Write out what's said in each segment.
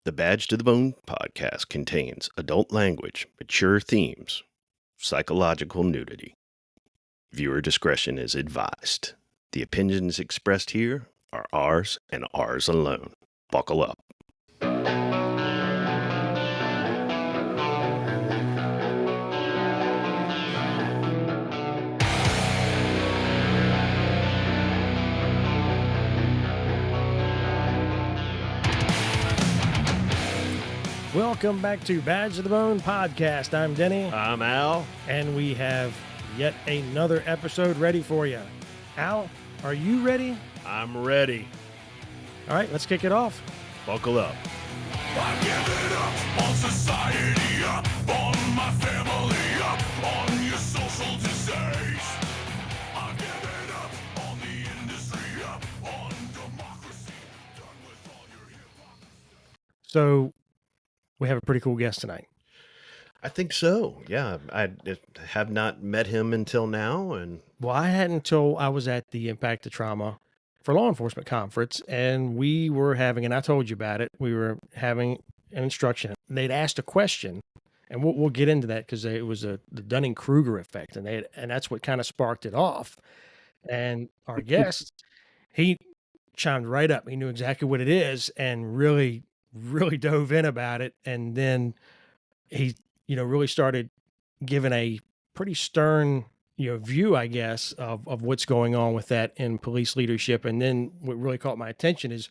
The Badge to the Bone podcast contains adult language, mature themes, psychological nudity. Viewer discretion is advised. The opinions expressed here are ours and ours alone. Buckle up. Welcome back to Badge of the Bone podcast. I'm Denny. I'm Al. And we have yet another episode ready for you. Al, are you ready? I'm ready. All right, let's kick it off. Buckle up. I've given up on society, up on my family, up on your social disease. I've given up on the industry, up on democracy. Done with all your hypocrisy. So, we have a pretty cool guest tonight. I think so. Yeah, I have not met him until now. Well, I hadn't until I was at the Impact to Trauma for Law Enforcement Conference, and we were having, and I told you about it, we were having an instruction. They'd asked a question, and we'll get into that because it was the Dunning-Kruger effect, and that's what kind of sparked it off. And our guest, he chimed right up. He knew exactly what it is and really dove in about it. And then he, really started giving a pretty stern, view, I guess, of what's going on with that in police leadership. And then what really caught my attention is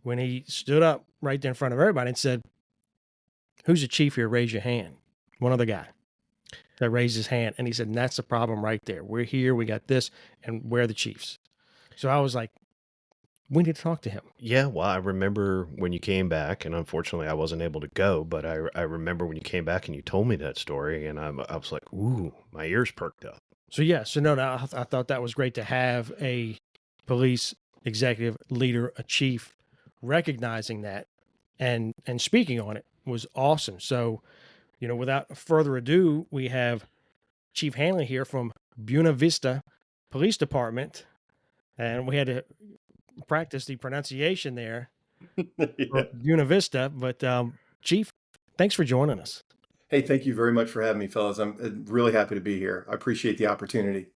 when he stood up right there in front of everybody and said, "Who's the chief here? Raise your hand." One other guy that raised his hand. And he said, and that's the problem right there. We're here, we got this, and we're the chiefs. So I was like, we need to talk to him. Yeah, well, I remember when you came back, and unfortunately I wasn't able to go, but I remember when you came back and you told me that story, and I was like, ooh, my ears perked up. So I thought that was great to have a police executive leader, a chief, recognizing that and speaking on it was awesome. So, without further ado, we have Chief Handley here from Buena Vista Police Department, and we had to practice the pronunciation there. Yeah. Buena Vista. But Chief, thanks for joining us. Hey, thank you very much for having me, fellas. I'm really happy to be here. I appreciate the opportunity.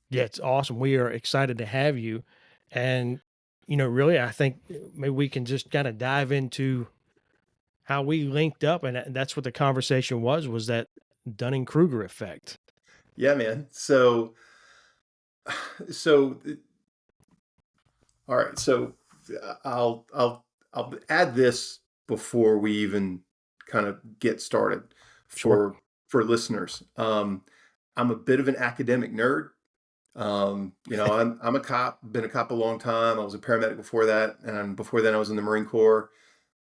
Yeah, it's awesome. We are excited to have you. And, really, I think maybe we can just kind of dive into how we linked up. And that's what the conversation was that Dunning-Kruger effect. Yeah, man. So all right. So I'll add this before we even kind of get started for listeners. I'm a bit of an academic nerd. I'm a cop, been a cop a long time. I was a paramedic before that. And before then I was in the Marine Corps.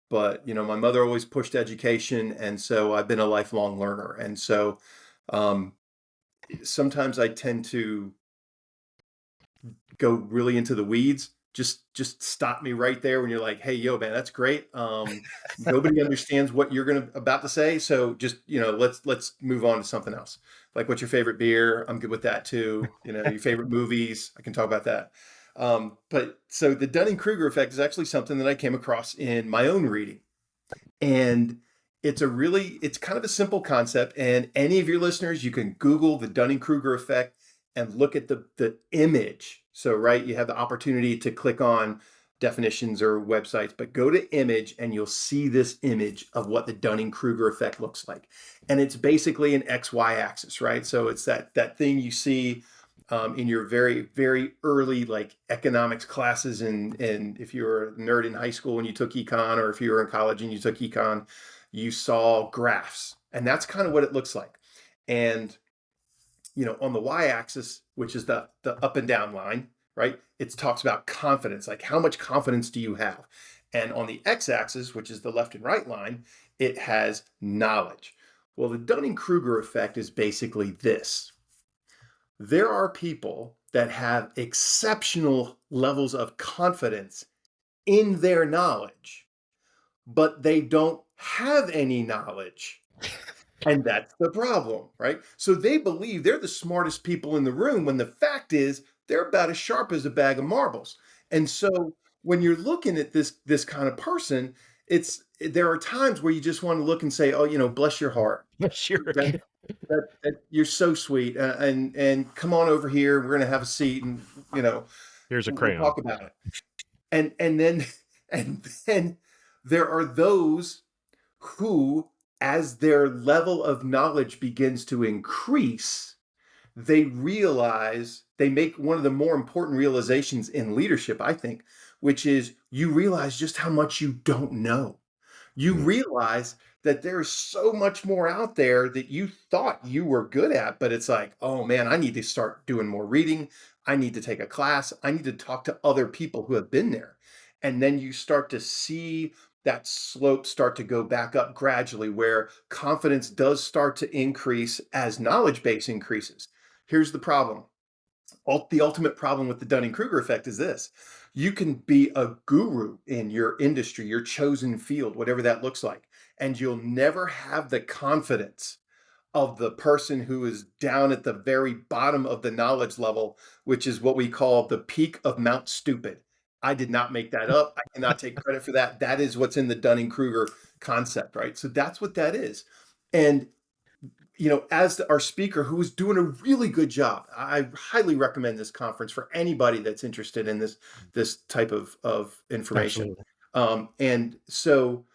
But, my mother always pushed education. And so I've been a lifelong learner. And so sometimes I tend to go really into the weeds. Just stop me right there when you're like, hey, yo, man, that's great. Nobody understands what you're about to say. So just, let's move on to something else. Like, what's your favorite beer? I'm good with that too. Your favorite movies, I can talk about that. But so the Dunning-Kruger effect is actually something that I came across in my own reading. And it's kind of a simple concept. And any of your listeners, you can Google the Dunning-Kruger effect and look at the image. So, right, you have the opportunity to click on definitions or websites, but go to image and you'll see this image of what the Dunning-Kruger effect looks like. And it's basically an XY axis, right? So it's that thing you see in your very, very early economics classes. And if you were a nerd in high school and you took econ, or if you were in college and you took econ, you saw graphs. And that's kind of what it looks like. And on the y-axis, which is the up and down line, right? It talks about confidence, like how much confidence do you have? And on the x-axis, which is the left and right line, it has knowledge. Well, the Dunning-Kruger effect is basically this. There are people that have exceptional levels of confidence in their knowledge, but they don't have any knowledge. And that's the problem, right? So they believe they're the smartest people in the room when the fact is they're about as sharp as a bag of marbles. And so when you're looking at this kind of person, it's there are times where you just want to look and say, oh, bless your heart. Sure. That you're so sweet, and come on over here. We're gonna have a seat, and Here's a we'll crayon. talk about it. And then and then there are those who, as their level of knowledge begins to increase, they make one of the more important realizations in leadership, I think, which is you realize just how much you don't know. You realize that there's so much more out there that you thought you were good at, but it's like, oh man, I need to start doing more reading. I need to take a class. I need to talk to other people who have been there. And then you start to see that slope start to go back up gradually, where confidence does start to increase as knowledge base increases. Here's the problem. The ultimate problem with the Dunning-Kruger effect is this. You can be a guru in your industry, your chosen field, whatever that looks like, and you'll never have the confidence of the person who is down at the very bottom of the knowledge level, which is what we call the peak of Mount Stupid. I did not make that up. I cannot take credit for that. That is what's in the Dunning-Kruger concept, right? So that's what that is. And as our speaker, who is doing a really good job, I highly recommend this conference for anybody that's interested in this type of information. And so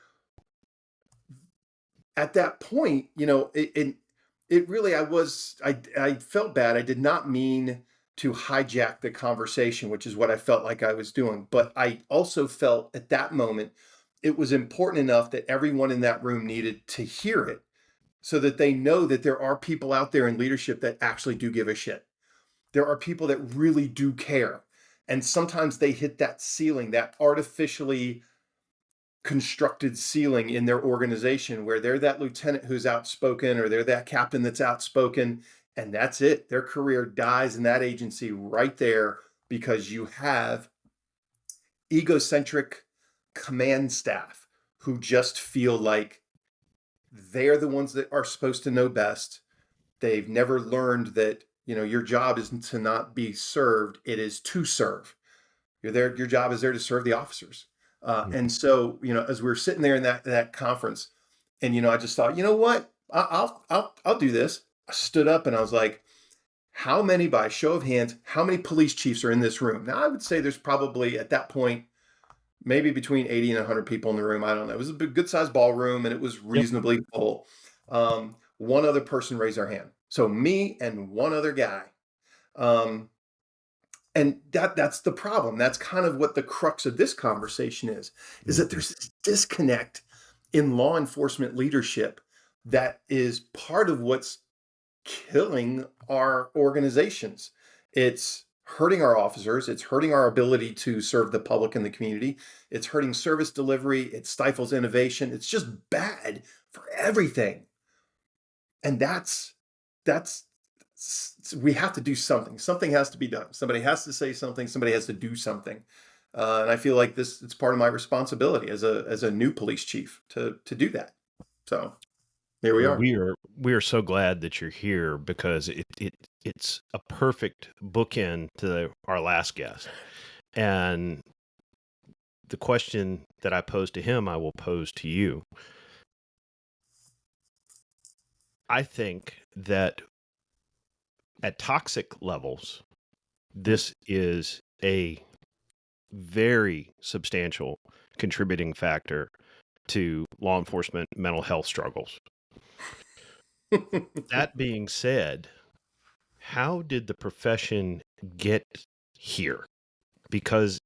at that point, it really, I felt bad. I did not mean to hijack the conversation, which is what I felt like I was doing. But I also felt at that moment, it was important enough that everyone in that room needed to hear it, so that they know that there are people out there in leadership that actually do give a shit. There are people that really do care. And sometimes they hit that ceiling, that artificially constructed ceiling in their organization, where they're that lieutenant who's outspoken, or they're that captain that's outspoken, and that's it. Their career dies in that agency right there, because you have egocentric command staff who just feel like they're the ones that are supposed to know best. They've never learned that, your job isn't to not be served. It is to serve. You're there. Your job is there to serve the officers. And so, as we were sitting there in that conference, and, I just thought, you know what, I'll do this. I stood up and I was like, how many, by show of hands, how many police chiefs are in this room? Now, I would say there's probably at that point, maybe between 80 and 100 people in the room. I don't know. It was a good sized ballroom, and it was reasonably full. One other person raised their hand. So me and one other guy. And that's the problem. That's kind of what the crux of this conversation is that there's this disconnect in law enforcement leadership that is part of what's killing our organizations. It's hurting our officers. It's hurting our ability to serve the public and the community. It's hurting service delivery. It stifles innovation. It's just bad for everything. And we have to do something. Something has to be done. Somebody has to say something. Somebody has to do something. And I feel like it's part of my responsibility as a new police chief to do that. So here we are. We are so glad that you're here, because it's a perfect bookend to our last guest. And the question that I posed to him, I will pose to you. I think that at toxic levels, this is a very substantial contributing factor to law enforcement mental health struggles. That being said, how did the profession get here? Because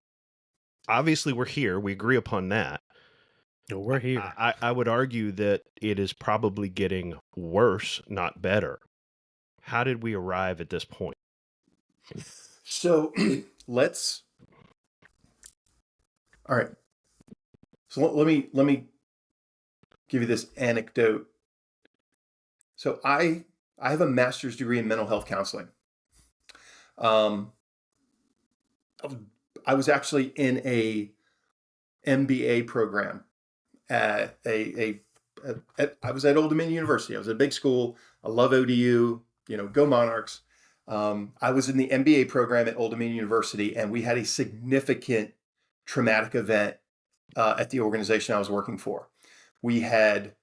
obviously we're here. We agree upon that. We're here. I would argue that it is probably getting worse, not better. How did we arrive at this point? So all right. So let me give you this anecdote. So I have a master's degree in mental health counseling. I was actually in a MBA program at I was at Old Dominion University. I was at a big school. I love ODU, go Monarchs. I was in the MBA program at Old Dominion University, and we had a significant traumatic event at the organization I was working for. We had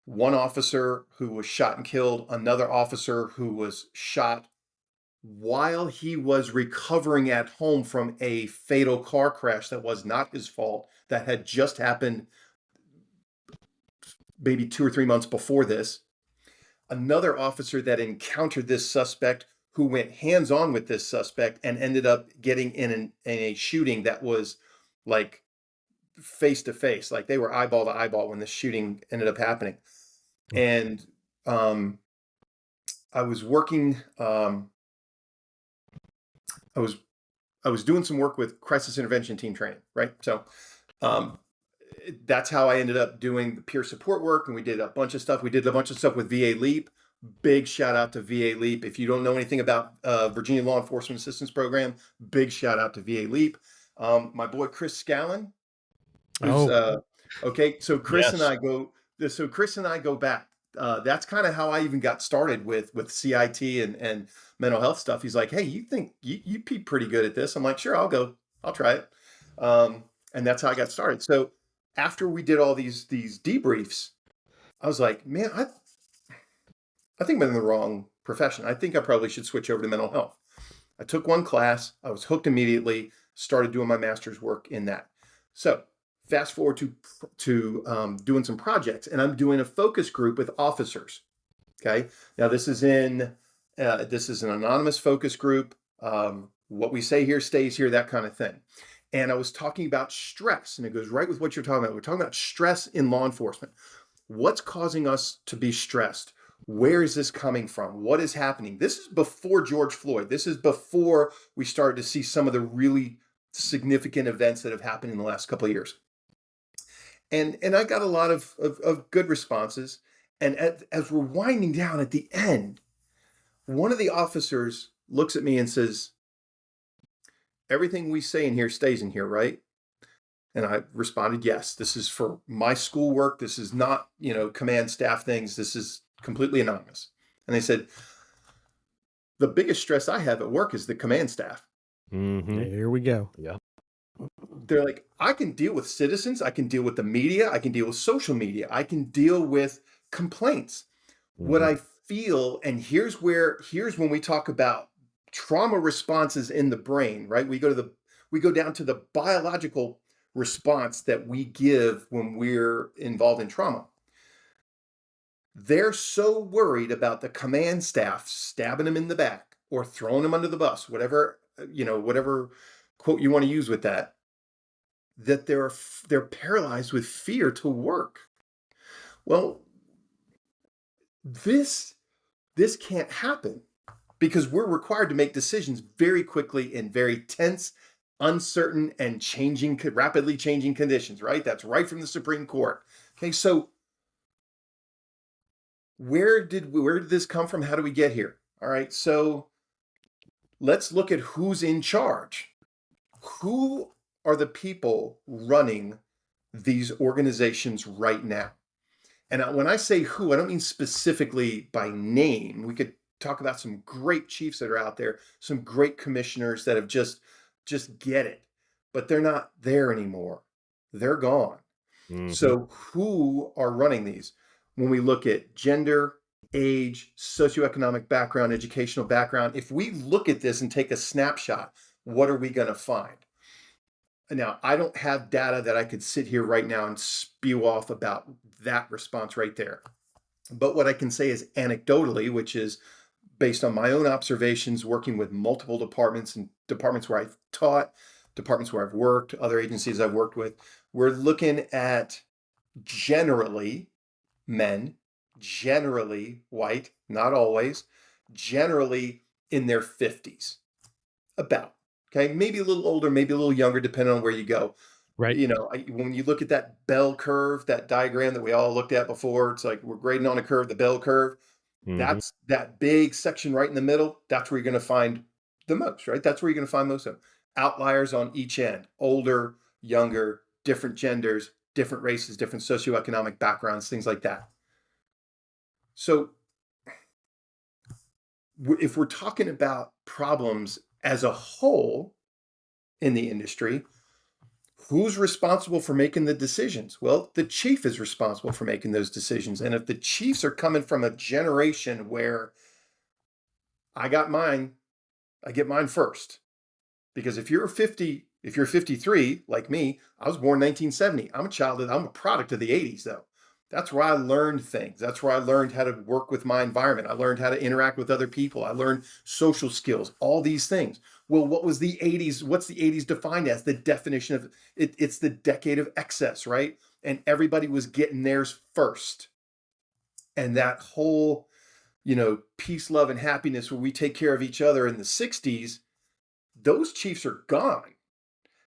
one officer who was shot and killed, another officer who was shot while he was recovering at home from a fatal car crash that was not his fault, that had just happened maybe 2 or 3 months before this. Another officer that encountered this suspect who went hands-on with this suspect and ended up getting in a shooting that was like face to face, like they were eyeball to eyeball when the shooting ended up happening. And I was working, I was doing some work with crisis intervention team training, right? So that's how I ended up doing the peer support work, and we did a bunch of stuff. We did a bunch of stuff with VA LEAP. Big shout out to VA LEAP. If you don't know anything about Virginia Law Enforcement Assistance Program, big shout out to VA LEAP. My boy Chris Scallon. Okay, so Chris and I go. So Chris and I go back. That's kind of how I even got started with CIT and mental health stuff. He's like, "Hey, you think you'd be pretty good at this?" I'm like, "Sure, I'll go. I'll try it." And that's how I got started. So after we did all these debriefs, I was like, "Man, I think I'm in the wrong profession. I think I probably should switch over to mental health." I took one class. I was hooked immediately. Started doing my master's work in that. So fast forward to doing some projects, and I'm doing a focus group with officers. Okay, now this is an anonymous focus group. What we say here stays here, that kind of thing. And I was talking about stress, and it goes right with what you're talking about. We're talking about stress in law enforcement. What's causing us to be stressed? Where is this coming from? What is happening? This is before George Floyd. This is before we started to see some of the really significant events that have happened in the last couple of years. And I got a lot of good responses. And as we're winding down at the end, one of the officers looks at me and says, "Everything we say in here stays in here, right?" And I responded, "Yes, this is for my schoolwork. This is not, command staff things. This is completely anonymous." And they said, "The biggest stress I have at work is the command staff." Here we go. Yeah. They're like, "I can deal with citizens. I can deal with the media. I can deal with social media. I can deal with complaints. What I feel," and here's when we talk about trauma responses in the brain, right? We go down to the biological response that we give when we're involved in trauma. They're so worried about the command staff stabbing them in the back or throwing them under the bus, whatever quote you want to use with that they're paralyzed with fear to work. Well, this can't happen because we're required to make decisions very quickly in very tense, uncertain, and rapidly changing conditions, right? That's right from the Supreme Court. Okay, so where did this come from? How do we get here? All right, so let's look at who's in charge. Who are the people running these organizations right now? And when I say who, I don't mean specifically by name. We could talk about some great chiefs that are out there, some great commissioners that have just get it, but they're not there anymore. They're gone. So who are running these? When we look at gender, age, socioeconomic background, educational background, if we look at this and take a snapshot, what are we going to find? Now, I don't have data that I could sit here right now and spew off about that response right there. But what I can say is anecdotally, which is based on my own observations, working with multiple departments and departments where I've taught, departments where I've worked, other agencies I've worked with, we're looking at generally men, generally white, not always, generally in their 50s, about. Okay, maybe a little older, maybe a little younger, depending on where you go. Right. When you look at that bell curve, that diagram that we all looked at before, it's like we're grading on a curve, the bell curve. That's that big section right in the middle. That's where you're going to find the most, right? That's where you're going to find most of them. Outliers on each end, older, younger, different genders, different races, different socioeconomic backgrounds, things like that. So if we're talking about problems as a whole in the industry, who's responsible for making the decisions? Well, the chief is responsible for making those decisions. And if the chiefs are coming from a generation where I get mine first. Because if you're 53 like me, I was born 1970. I'm a product of the 80s though. That's where I learned things. That's where I learned how to work with my environment. I learned how to interact with other people. I learned social skills, all these things. Well, what was the 80s? What's the 80s defined as? The definition of it, it's the decade of excess, right? And everybody was getting theirs first. And that whole, peace, love, and happiness where we take care of each other in the 60s, those chiefs are gone.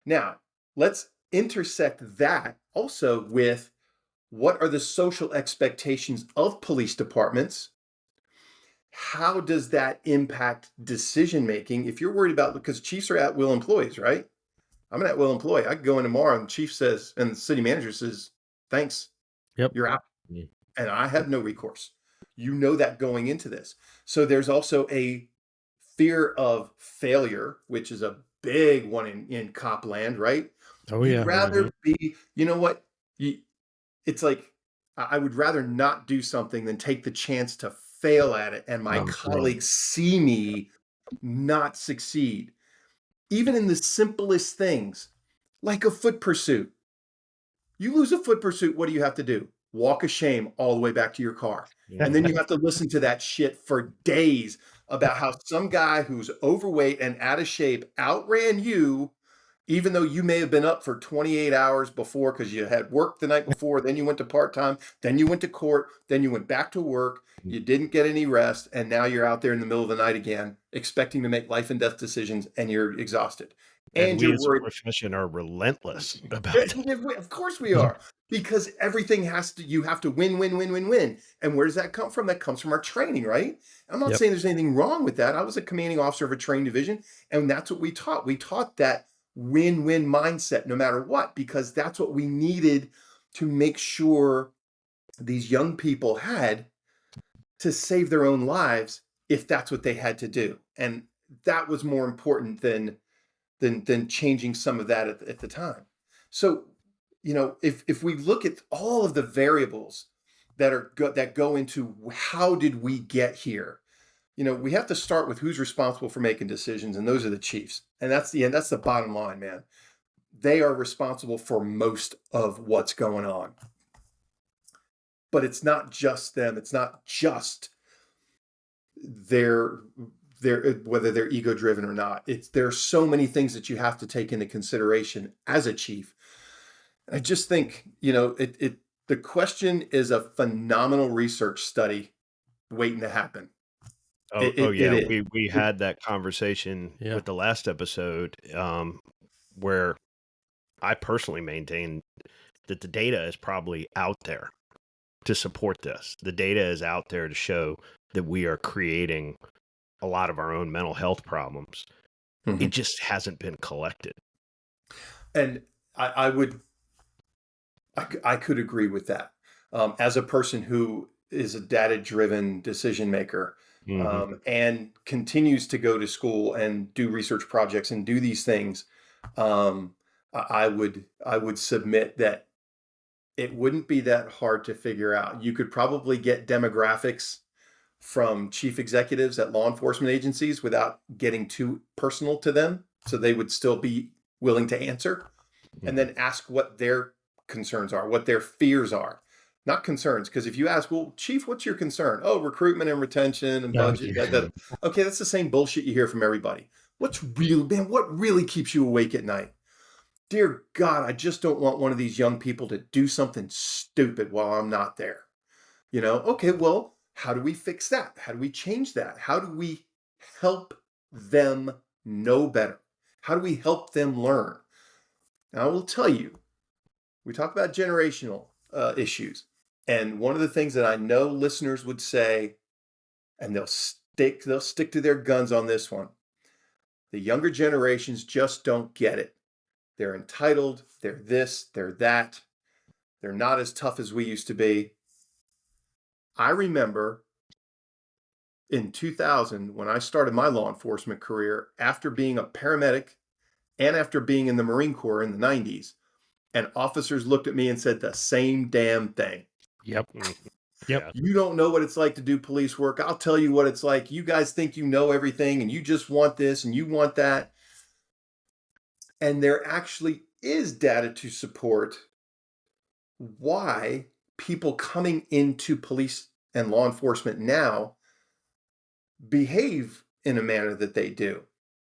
Now, let's intersect that also with what are the social expectations of police departments? How does that impact decision making? If you're worried about, because chiefs are at will employees, right? I'm an at will employee. I could go in tomorrow and the chief says, and the city manager says, thanks, Yep. you're out. Yeah. And I have no recourse. You know that going into this. So there's also a fear of failure, which is a big one in cop land, right? Oh, You'd yeah. rather be, you know what? It's like, I would rather not do something than take the chance to fail at it and my colleagues see me not succeed. Even in the simplest things, like a foot pursuit. You lose a foot pursuit, what do you have to do? Walk of shame all the way back to your car. And then you have to listen to that shit for days about how some guy who's overweight and out of shape outran you, even though you may have been up for 28 hours before because you had work the night before, then you went to part-time, then you went to court, then you went back to work, you didn't get any rest, and now you're out there in the middle of the night again, expecting to make life and death decisions, and you're exhausted. And we you're as a worried. profession are relentless about it. Of course we are, because everything you have to win, win, win, win, win. And where does that come from? That comes from our training, right? I'm not saying there's anything wrong with that. I was a commanding officer of a training division, and that's what we taught. We taught that win-win mindset no matter what, because that's what we needed to make sure these young people had to save their own lives if that's what they had to do. And that was more important than changing some of that at the time. So, if we look at all of the variables that go into how did we get here, we have to start with who's responsible for making decisions, and those are the chiefs. And that's the bottom line, man. They are responsible for most of what's going on. But it's not just them. It's not just their whether they're ego driven or not. There are so many things that you have to take into consideration as a chief. I just think, the question is a phenomenal research study waiting to happen. We had that conversation Yeah. with the last episode, where I personally maintain that the data is probably out there to support this. The data is out there to show that we are creating a lot of our own mental health problems. It just hasn't been collected. And I could agree with that. As a person who is a data-driven decision maker, and continues to go to school and do research projects and do these things, I would submit that it wouldn't be that hard to figure out. You could probably get demographics from chief executives at law enforcement agencies without getting too personal to them, so they would still be willing to answer, and then ask what their concerns are, what their fears are. Not concerns, because if you ask, well, chief, what's your concern? Oh, recruitment and retention and budget. Okay, that's the same bullshit you hear from everybody. What really keeps you awake at night? Dear God, I just don't want one of these young people to do something stupid while I'm not there. Okay, well, how do we fix that? How do we change that? How do we help them know better? How do we help them learn? Now, I will tell you, we talk about generational issues. And one of the things that I know listeners would say, and they'll stick to their guns on this one, the younger generations just don't get it. They're entitled, they're this, they're that. They're not as tough as we used to be. I remember in 2000, when I started my law enforcement career, after being a paramedic and after being in the Marine Corps in the 90s, And officers looked at me and said the same damn thing. Yep. Mhm. Yep. Yeah. You don't know what it's like to do police work. I'll tell you what it's like. You guys think you know everything and you just want this and you want that. And there actually is data to support why people coming into police and law enforcement now behave in a manner that they do.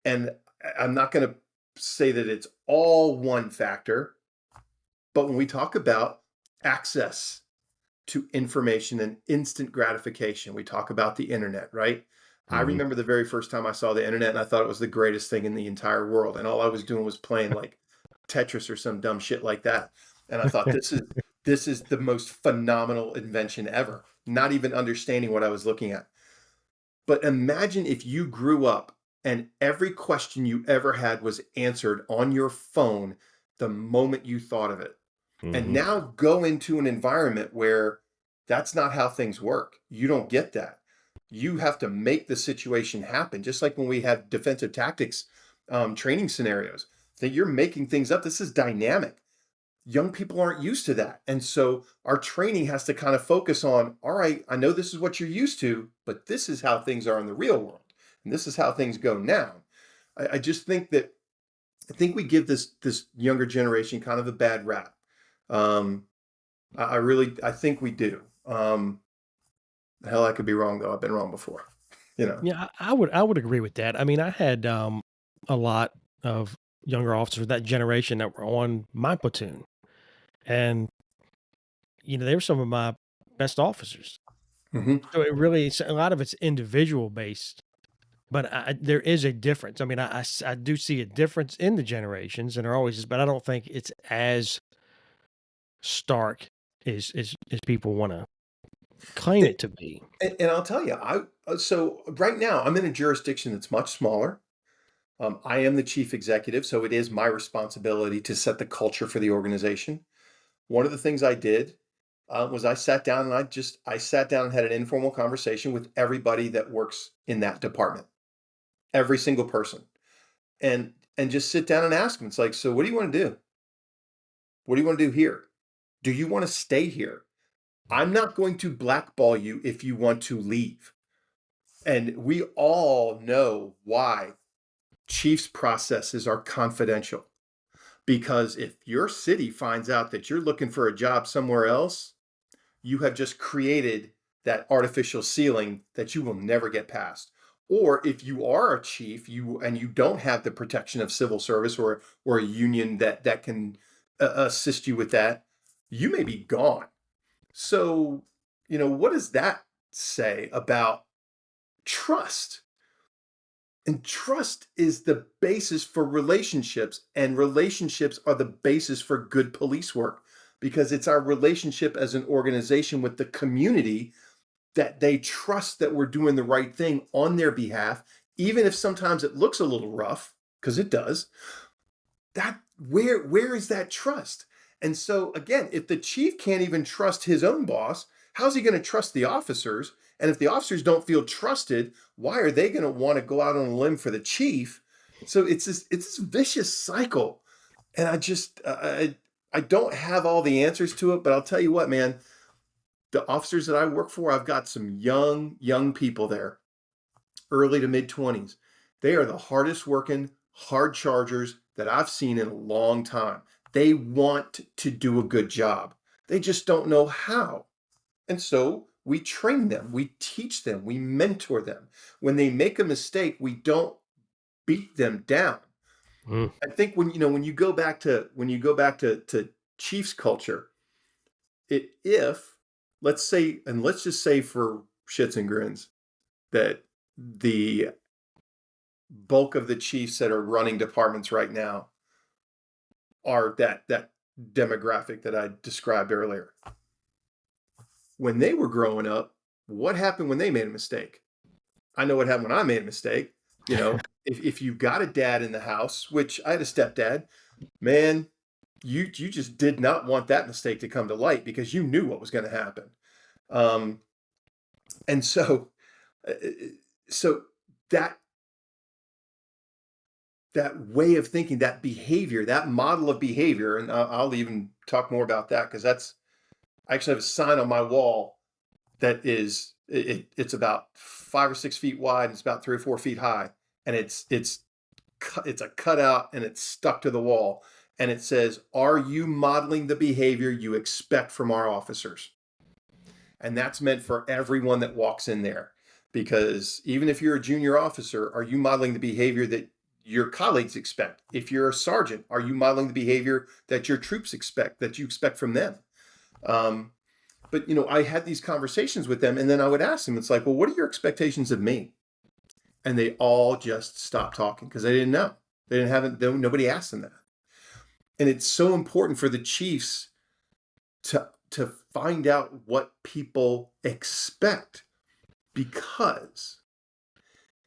And I'm not going to say that it's all one factor, but when we talk about access to information and instant gratification, we talk about the internet, right? I Mhm. remember the very first time I saw the internet and I thought it was the greatest thing in the entire world. And all I was doing was playing like Tetris or some dumb shit like that. And I thought this is the most phenomenal invention ever, not even understanding what I was looking at. But imagine if you grew up and every question you ever had was answered on your phone the moment you thought of it. And Mhm. now go into an environment where that's not how things work. You don't get that. You have to make the situation happen. Just like when we have defensive tactics training scenarios, that you're making things up. This is dynamic. Young people aren't used to that. And so our training has to kind of focus on, all right, I know this is what you're used to, but this is how things are in the real world. And this is how things go now. I just think that I think we give this younger generation kind of a bad rap. Um, I think we do. Hell, I could be wrong though. I've been wrong before. You know. Yeah, I would agree with that. I mean, I had a lot of younger officers that generation that were on my platoon, and they were some of my best officers. Mm-hmm. So a lot of it's individual based, but there is a difference. I mean, I do see a difference in the generations, and there always is, but I don't think it's as stark as people want to claim it to be. And I'll tell you, so right now I'm in a jurisdiction that's much smaller. I am the chief executive, so it is my responsibility to set the culture for the organization. One of the things I did was I sat down and I sat down and had an informal conversation with everybody that works in that department, every single person, and just sit down and ask them. It's like, so what do you want to do? What do you want to do here? Do you want to stay here? I'm not going to blackball you if you want to leave. And we all know why chiefs processes are confidential. Because if your city finds out that you're looking for a job somewhere else, you have just created that artificial ceiling that you will never get past. Or if you are a chief, you don't have the protection of civil service or a union that can assist you with that, you may be gone. So, what does that say about trust? And trust is the basis for relationships, and relationships are the basis for good police work because it's our relationship as an organization with the community that they trust that we're doing the right thing on their behalf, even if sometimes it looks a little rough, because it does. That where is that trust? And so again, if the chief can't even trust his own boss, how's he going to trust the officers? And if the officers don't feel trusted, why are they going to want to go out on a limb for the chief? So it's this vicious cycle. And I don't have all the answers to it, but I'll tell you what, man, the officers that I work for, I've got some young people there, early to mid 20s. They are the hardest working, hard chargers that I've seen in a long time. They want to do a good job. They just don't know how. And so we train them, we teach them, we mentor them. When they make a mistake, we don't beat them down. Mm. I think when you go back to Chiefs culture, if let's say, and let's just say for shits and grins, that the bulk of the chiefs that are running departments right now are that demographic that I described earlier. When they were growing up, what happened when they made a mistake? I know what happened when I made a mistake. If you got a dad in the house, which I had a stepdad, man, you just did not want that mistake to come to light because you knew what was going to happen. And so that that way of thinking, that behavior, that model of behavior, and I'll even talk more about that because I actually have a sign on my wall that is it's about 5 or 6 feet wide and it's about 3 or 4 feet high, and it's a cutout and it's stuck to the wall, and it says, "Are you modeling the behavior you expect from our officers?" And that's meant for everyone that walks in there, because even if you're a junior officer, are you modeling the behavior that your colleagues expect? If you're a sergeant, are you modeling the behavior that your troops expect, that you expect from them? But I had these conversations with them, and then I would ask them, it's like, well, what are your expectations of me? And they all just stopped talking because they didn't know. Nobody asked them that. And it's so important for the chiefs to find out what people expect, because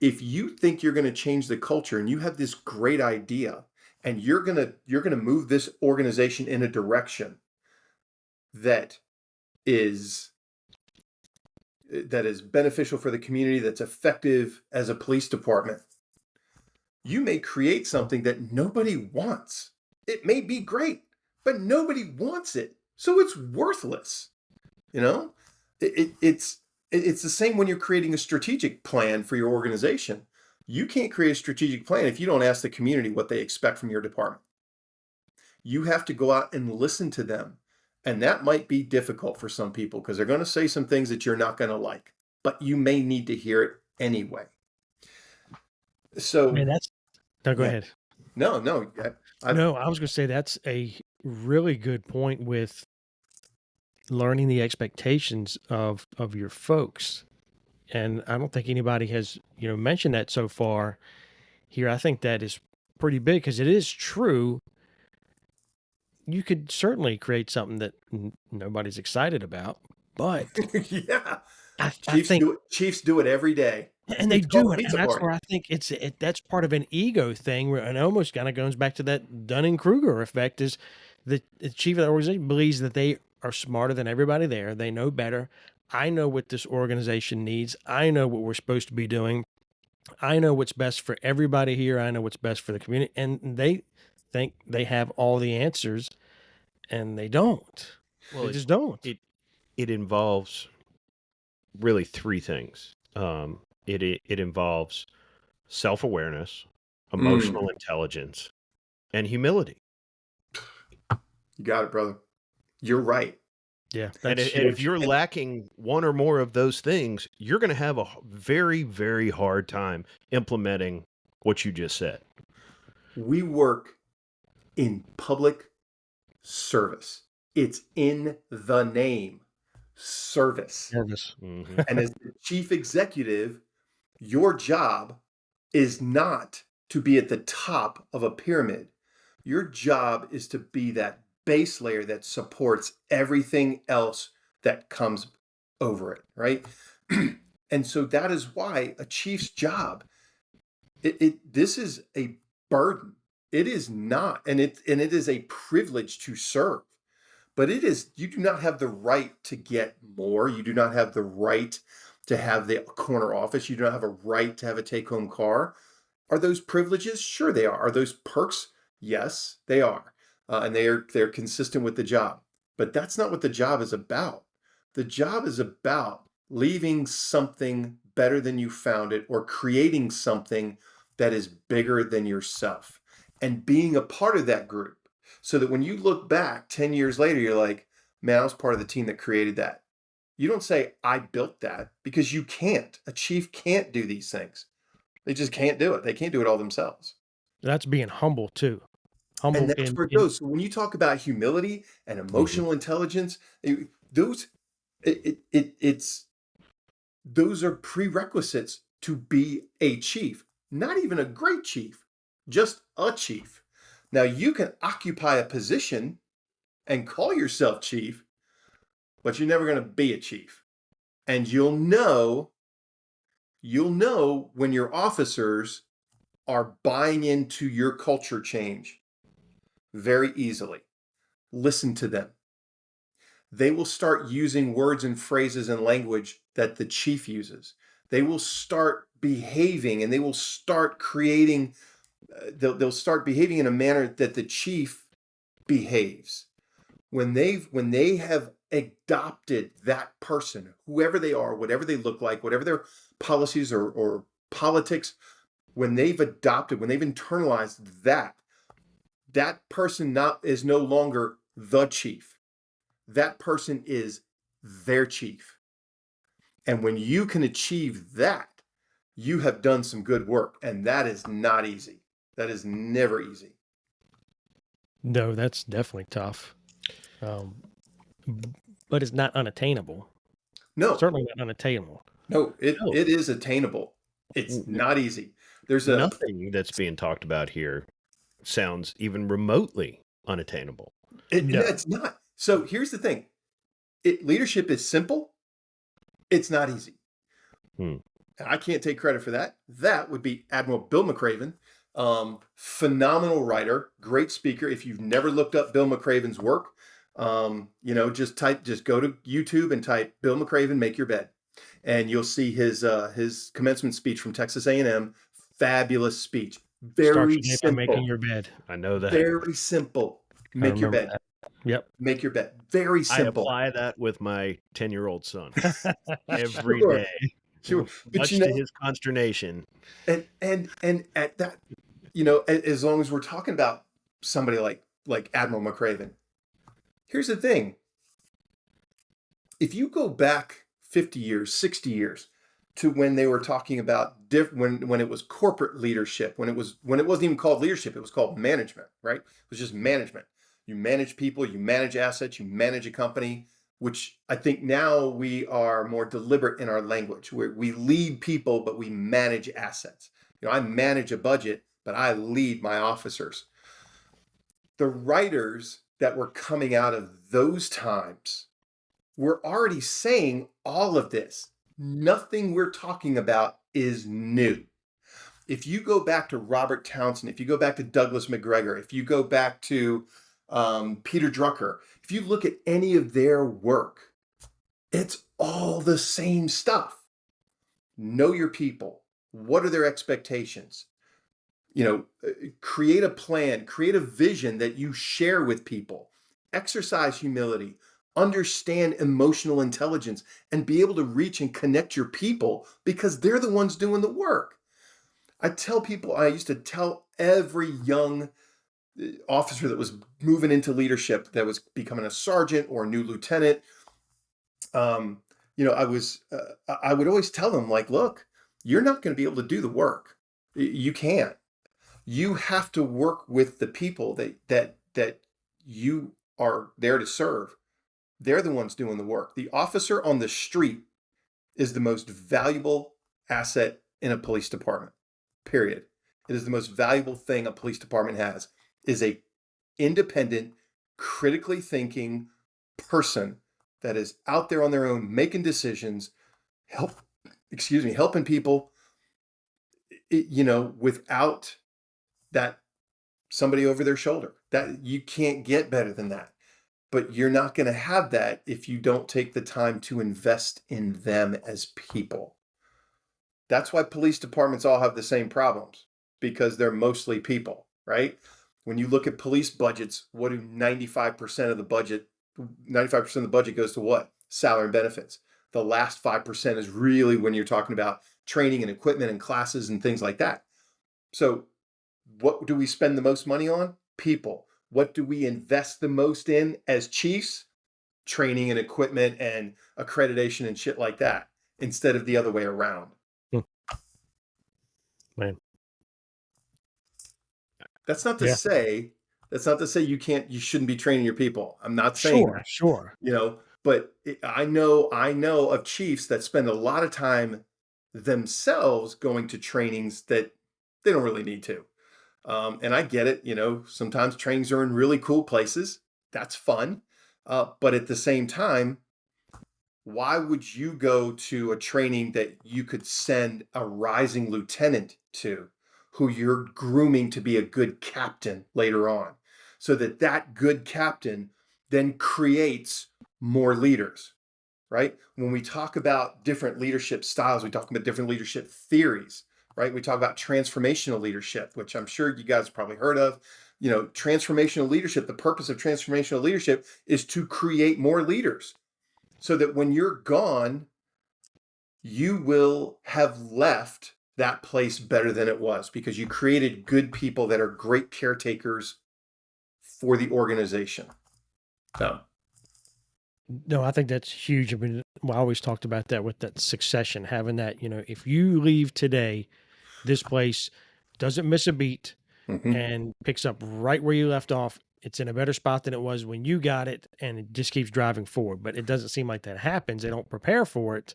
if you think you're going to change the culture and you have this great idea and you're going to move this organization in a direction that is beneficial for the community, that's effective as a police department, you may create something that nobody wants. It may be great, but nobody wants it, so it's worthless. It's the same when you're creating a strategic plan for your organization. You can't create a strategic plan if you don't ask the community what they expect from your department. You have to go out and listen to them. And that might be difficult for some people because they're going to say some things that you're not going to like, but you may need to hear it anyway. So, Man, no, go ahead. No. No, I was going to say that's a really good point with learning the expectations of your folks. And I don't think anybody has, mentioned that so far here. I think that is pretty big because it is true. You could certainly create something that nobody's excited about, but yeah, I think Chiefs do it every day, and they do it. And that's where I think that's part of an ego thing, where it almost kind of goes back to that Dunning-Kruger effect. Is the chief of the organization believes that they are smarter than everybody there. They know better. I know what this organization needs. I know what we're supposed to be doing. I know what's best for everybody here. I know what's best for the community. And they think they have all the answers, and they don't. Well, they just don't. It involves really 3 things. It involves self-awareness, emotional intelligence, and humility. You got it, brother. You're right. Yeah. And if you're lacking one or more of those things, you're going to have a very, very hard time implementing what you just said. We work in public service. It's in the name, service. Mm-hmm. And as the chief executive, your job is not to be at the top of a pyramid. Your job is to be that base layer that supports everything else that comes over it, right? And so that is why a chief's job, this is a burden. It is not, and it is a privilege to serve. But you do not have the right to get more. You do not have the right to have the corner office. You do not have a right to have a take-home car. Are those privileges? Sure they are. Are those perks? Yes, they are. And they're consistent with the job. But that's not what the job is about. The job is about leaving something better than you found it, or creating something that is bigger than yourself, and being a part of that group. So that when you look back 10 years later, you're like, man, I was part of the team that created that. You don't say, I built that, because you can't. A chief can't do these things. They just can't do it. They can't do it all themselves. That's being humble too. And that's where it goes. So when you talk about humility and emotional intelligence, those are prerequisites to be a chief. Not even a great chief, just a chief. Now, you can occupy a position and call yourself chief, but you're never going to be a chief. And you'll know when your officers are buying into your culture change very easily. Listen to them. They will start using words and phrases and language that the chief uses. They will start behaving, and they will start creating they'll start behaving in a manner that the chief behaves. When they have adopted that person, whoever they are, whatever they look like, whatever their policies or politics, when they've internalized that person is no longer the chief. That person is their chief. And when you can achieve that, you have done some good work. And that is not easy. That is never easy. No, that's definitely tough. But it's not unattainable. No, Certainly not unattainable. no, No. it is attainable. It's not easy. There's Nothing that's being talked about here sounds even remotely unattainable. No. It's not. So here's the thing. Leadership is simple. It's not easy. Hmm. And I can't take credit for that. That would be Admiral Bill McRaven. Phenomenal writer, great speaker. If you've never looked up Bill McRaven's work, just go to YouTube and type Bill McRaven, make your bed. And you'll see his commencement speech from Texas A&M. Fabulous speech. Very simple. Making your bed. I know that. Very simple. Make your bed. That. Yep. Make your bed. Very I simple. apply that with my 10-year-old son every Sure. day. Sure. But Much to his consternation. and at that, as long as we're talking about somebody like Admiral McRaven, here's the thing. If you go back 50 years, 60 years to when they were talking about when it was corporate leadership, when it wasn't even called leadership, it was called management, right? It was just management. You manage people, you manage assets, you manage a company, which I think now we are more deliberate in our language, where we lead people, but we manage assets. I manage a budget, but I lead my officers. The writers that were coming out of those times were already saying all of this. Nothing we're talking about is new. If you go back to Robert Townsend, if you go back to Douglas McGregor, if you go back to Peter Drucker, if you look at any of their work, it's all the same stuff. Know your people. What are their expectations? Create a plan, create a vision that you share with people. Exercise humility, understand emotional intelligence, and be able to reach and connect your people because they're the ones doing the work. I used to tell every young officer that was moving into leadership, that was becoming a sergeant or a new lieutenant, I would always tell them, like, look, you're not going to be able to do the work. You can't. You have to work with the people that you are there to serve. They're the ones doing the work. The officer on the street is the most valuable asset in a police department, period. It is the most valuable thing a police department has, is a independent, critically thinking person that is out there on their own, making decisions, helping people, without that somebody over their shoulder. That you can't get better than that. But you're not going to have that if you don't take the time to invest in them as people. That's why police departments all have the same problems, because they're mostly people, right? When you look at police budgets, what do 95% of the budget goes to what? Salary and benefits. The last 5% is really when you're talking about training and equipment and classes and things like that. So what do we spend the most money on? People. What do we invest the most in as chiefs? Training and equipment and accreditation and shit like that, instead of the other way around. Man. That's not to say you shouldn't be training your people. I'm not saying that. Sure. But I know of chiefs that spend a lot of time themselves going to trainings that they don't really need to. And I get it, sometimes trainings are in really cool places. That's fun. But at the same time, why would you go to a training that you could send a rising lieutenant to, who you're grooming to be a good captain later on, so that good captain then creates more leaders, right? When we talk about different leadership styles, we talk about different leadership theories. right? We talk about transformational leadership, which I'm sure you guys probably heard of. You know, transformational leadership, the purpose of transformational leadership is to create more leaders so that when you're gone, you will have left that place better than it was because you created good people that are great caretakers for the organization. So, No, I think that's huge. I mean, I always talked about that with that succession, having that, if you leave today, this place doesn't miss a beat mhm. and picks up right where you left off. It's in a better spot than it was when you got it, and it just keeps driving forward. But it doesn't seem like that happens. They don't prepare for it,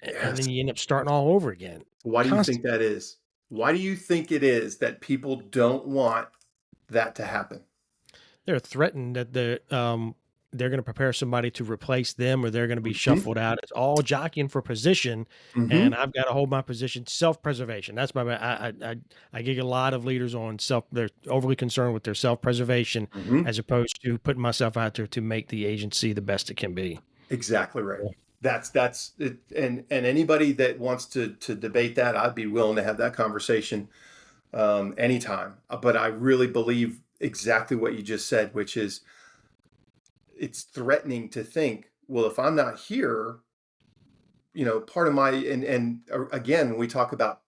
and then Yes. you end up starting all over again. Why do you think Constantly. that is? Why do you think it is that people don't want that to happen? They're threatened that they're going to prepare somebody to replace them, or they're going to be Mhm. shuffled out. It's all jockeying for position, and Mhm. I've got to hold my position. Self-preservation. That's I gig a lot of leaders on self. They're overly concerned with their self-preservation Mhm. as opposed to putting myself out there to make the agency the best it can be. Exactly right. That's it. And anybody that wants to debate that, I'd be willing to have that conversation anytime. But I really believe exactly what you just said, which is it's threatening to think, well, if I'm not here, part of my again, when we talk about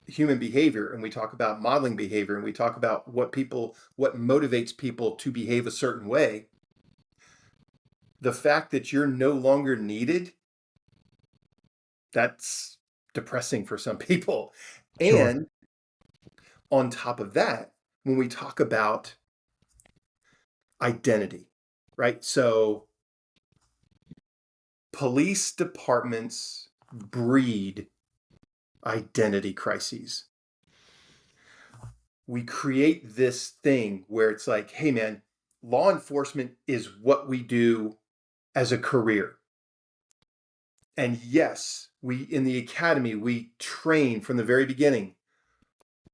human behavior and we talk about modeling behavior and we talk about what motivates people to behave a certain way, the fact that you're no longer needed, that's depressing for some people. Sure. And on top of that, when we talk about identity, right? So police departments breed identity crises. We create this thing where it's like, hey man, law enforcement is what we do as a career. And yes, we in the academy, we train from the very beginning.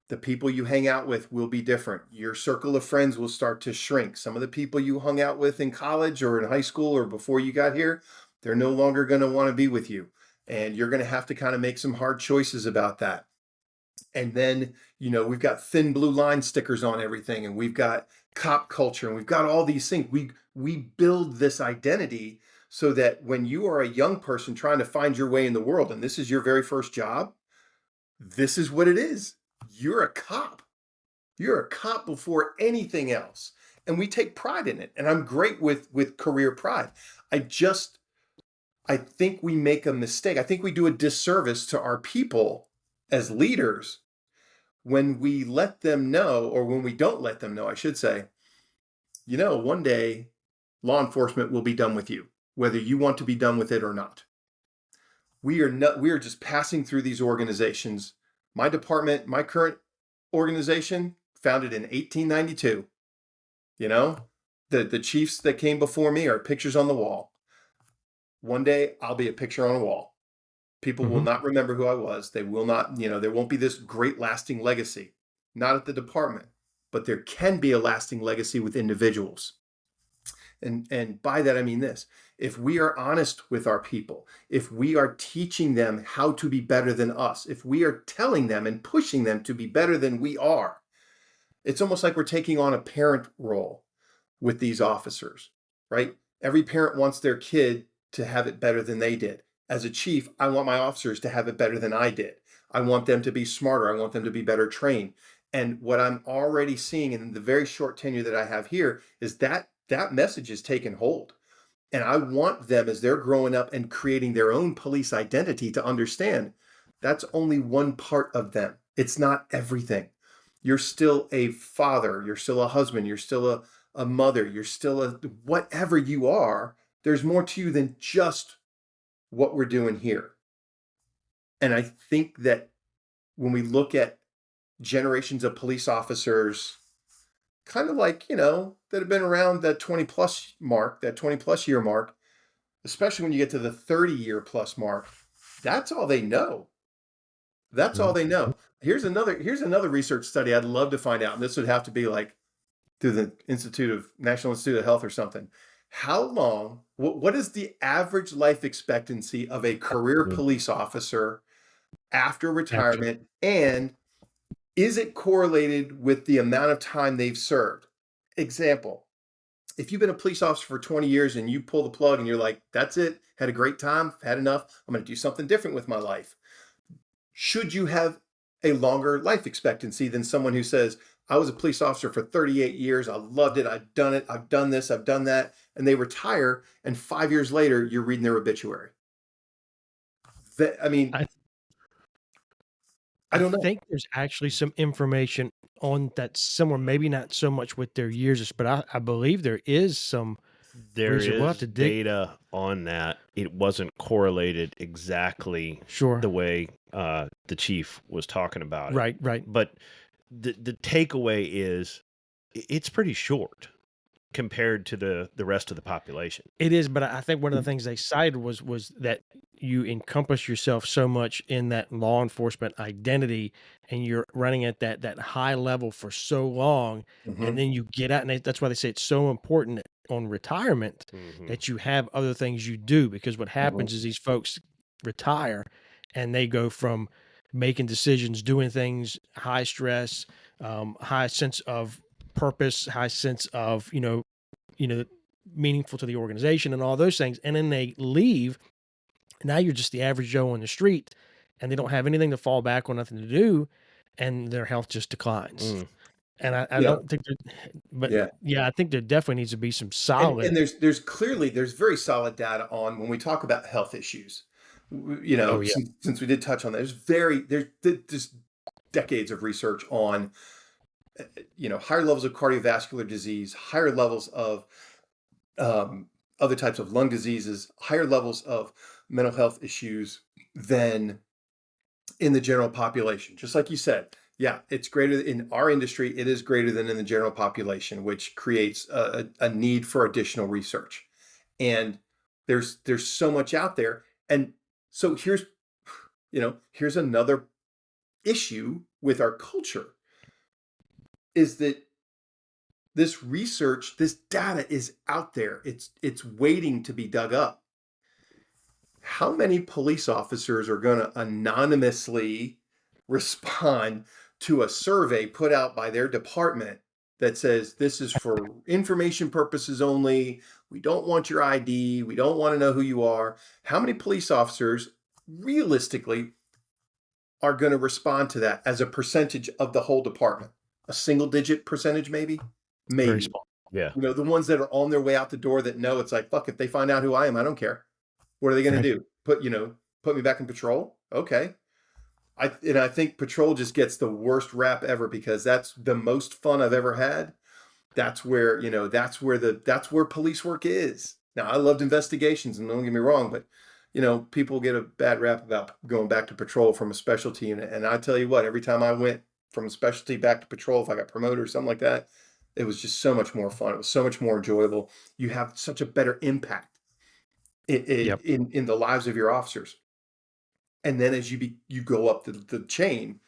The people you hang out with will be different. Your circle of friends will start to shrink. Some of the people you hung out with in college or in high school or before you got here, they're no longer going to want to be with you. And you're going to have to kind of make some hard choices about that. And then, we've got thin blue line stickers on everything, and we've got cop culture, and we've got all these things. We build this identity so that when you are a young person trying to find your way in the world, and this is your very first job, this is what it is. You're a cop. You're a cop before anything else. And we take pride in it. And I'm great with career pride. I think we make a mistake. I think we do a disservice to our people as leaders when we let them know, or when we don't let them know, I should say, one day law enforcement will be done with you, whether you want to be done with it or not. We are just passing through these organizations. My department, my current organization, founded in 1892. The chiefs that came before me are pictures on the wall. One day I'll be a picture on a wall. People will Mhm. not remember who I was. They will not, there won't be this great lasting legacy, not at the department, but there can be a lasting legacy with individuals. And by that, I mean this. If we are honest with our people, if we are teaching them how to be better than us, if we are telling them and pushing them to be better than we are, it's almost like we're taking on a parent role with these officers, right? Every parent wants their kid to have it better than they did. As a chief, I want my officers to have it better than I did. I want them to be smarter. I want them to be better trained. And what I'm already seeing in the very short tenure that I have here is that message has taken hold. And I want them, as they're growing up and creating their own police identity, to understand that's only one part of them. It's not everything. You're still a father. You're still a husband. You're still a mother. You're still a whatever you are. There's more to you than just what we're doing here. And I think that when we look at generations of police officers, kind of like, that have been around that 20 plus mark, that 20 plus year mark, especially when you get to the 30-year plus mark, that's all they know. That's all they know. Here's another research study I'd love to find out. And this would have to be like through the National Institute of Health or something. How long, what is the average life expectancy of a career police officer after retirement, and is it correlated with the amount of time they've served? Example, if you've been a police officer for 20 years and you pull the plug and you're like, that's it, had a great time, had enough, I'm going to do something different with my life. Should you have a longer life expectancy than someone who says, I was a police officer for 38 years, I loved it, I've done this, I've done that, and they retire, and 5 years later, you're reading their obituary? I mean, I don't know. I think there's actually some information on that somewhere, maybe not so much with their years, but I believe there is some. There We'll have is to dig. data on that. It wasn't correlated exactly Sure. the way the chief was talking about it. Right. But the takeaway is it's pretty short compared to the rest of the population. It is, but I think one of the things they cited was that you encompass yourself so much in that law enforcement identity, and you're running at that high level for so long, and then you get out, and that's why they say it's so important on retirement that you have other things you do, because what happens is these folks retire, and they go from making decisions, doing things, high stress, high sense of purpose, high sense of meaningful to the organization and all those things. And then they leave. Now you're just the average Joe on the street, and they don't have anything to fall back on, nothing to do, and their health just declines. And I don't think, but yeah, I think there definitely needs to be some solid. And there's very solid data on when we talk about health issues. Since we did touch on that, there's decades of research on higher levels of cardiovascular disease, higher levels of other types of lung diseases, higher levels of mental health issues than in the general population. Just like you said, yeah, it's greater in our industry. It is greater than in the general population, which creates a need for additional research. And there's so much out there. And so here's another issue with our culture, is that this research, this data is out there. It's waiting to be dug up. How many police officers are going to anonymously respond to a survey put out by their department that says, this is for information purposes only, we don't want your ID, we don't want to know who you are? How many police officers realistically are going to respond to that as a percentage of the whole department? A single digit percentage, maybe. Very small. Yeah. The ones that are on their way out the door that know, it's like, fuck, if they find out who I am, I don't care. What are they going to do? Put me back in patrol? Okay. I think patrol just gets the worst rap ever, because that's the most fun I've ever had. That's where, that's where police work is. Now, I loved investigations, and don't get me wrong, but people get a bad rap about going back to patrol from a specialty. And I tell you what, every time I went from a specialty back to patrol, if I got promoted or something like that, it was just so much more fun. It was so much more enjoyable. You have such a better impact in the lives of your officers. And then as you go up the chain,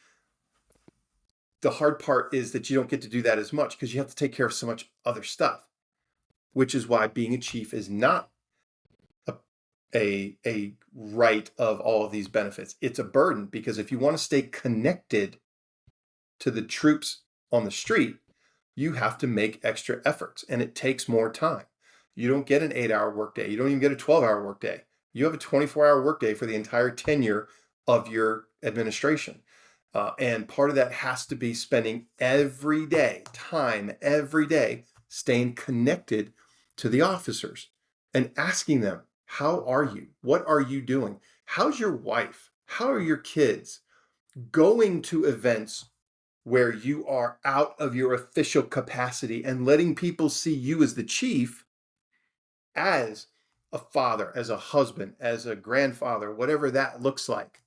the hard part is that you don't get to do that as much, because you have to take care of so much other stuff, which is why being a chief is not a right of all of these benefits. It's a burden, because if you want to stay connected to the troops on the street, you have to make extra efforts, and it takes more time. You don't get an 8-hour workday. You don't even get a 12-hour workday. You have a 24-hour workday for the entire tenure of your administration. And part of that has to be spending every day, staying connected to the officers and asking them, how are you? What are you doing? How's your wife? How are your kids? Going to events where you are out of your official capacity and letting people see you as the chief, as a father, as a husband, as a grandfather, whatever that looks like.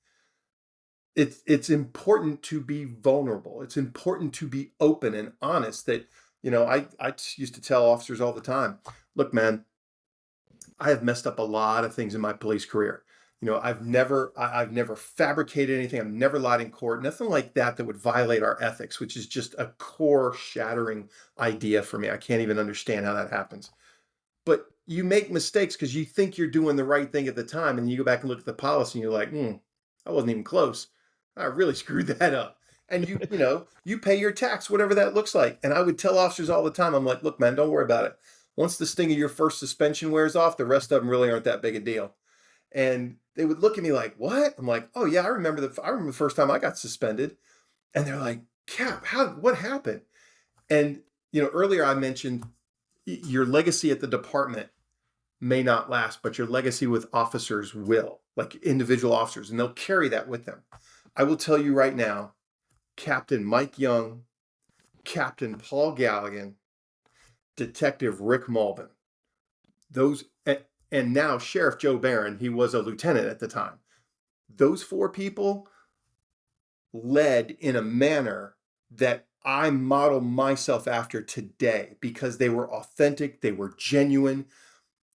It's important to be vulnerable. It's important to be open and honest. That, I used to tell officers all the time, look, man, I have messed up a lot of things in my police career. I've never fabricated anything. I've never lied in court, nothing like that would violate our ethics, which is just a core shattering idea for me. I can't even understand how that happens. But you make mistakes because you think you're doing the right thing at the time, and you go back and look at the policy and you're like, I wasn't even close. I really screwed that up. And you pay your tax, whatever that looks like. And I would tell officers all the time, I'm like, look, man, don't worry about it. Once the sting of your first suspension wears off, the rest of them really aren't that big a deal. And they would look at me like, what? I'm like, oh yeah, I remember the first time I got suspended. And they're like, Cap, what happened? And earlier I mentioned your legacy at the department may not last, but your legacy with officers will, like individual officers, and they'll carry that with them. I will tell you right now, Captain Mike Young, Captain Paul Galligan, Detective Rick Malbin, those, and now Sheriff Joe Barron, he was a lieutenant at the time. Those four people led in a manner that I model myself after today because they were authentic, they were genuine.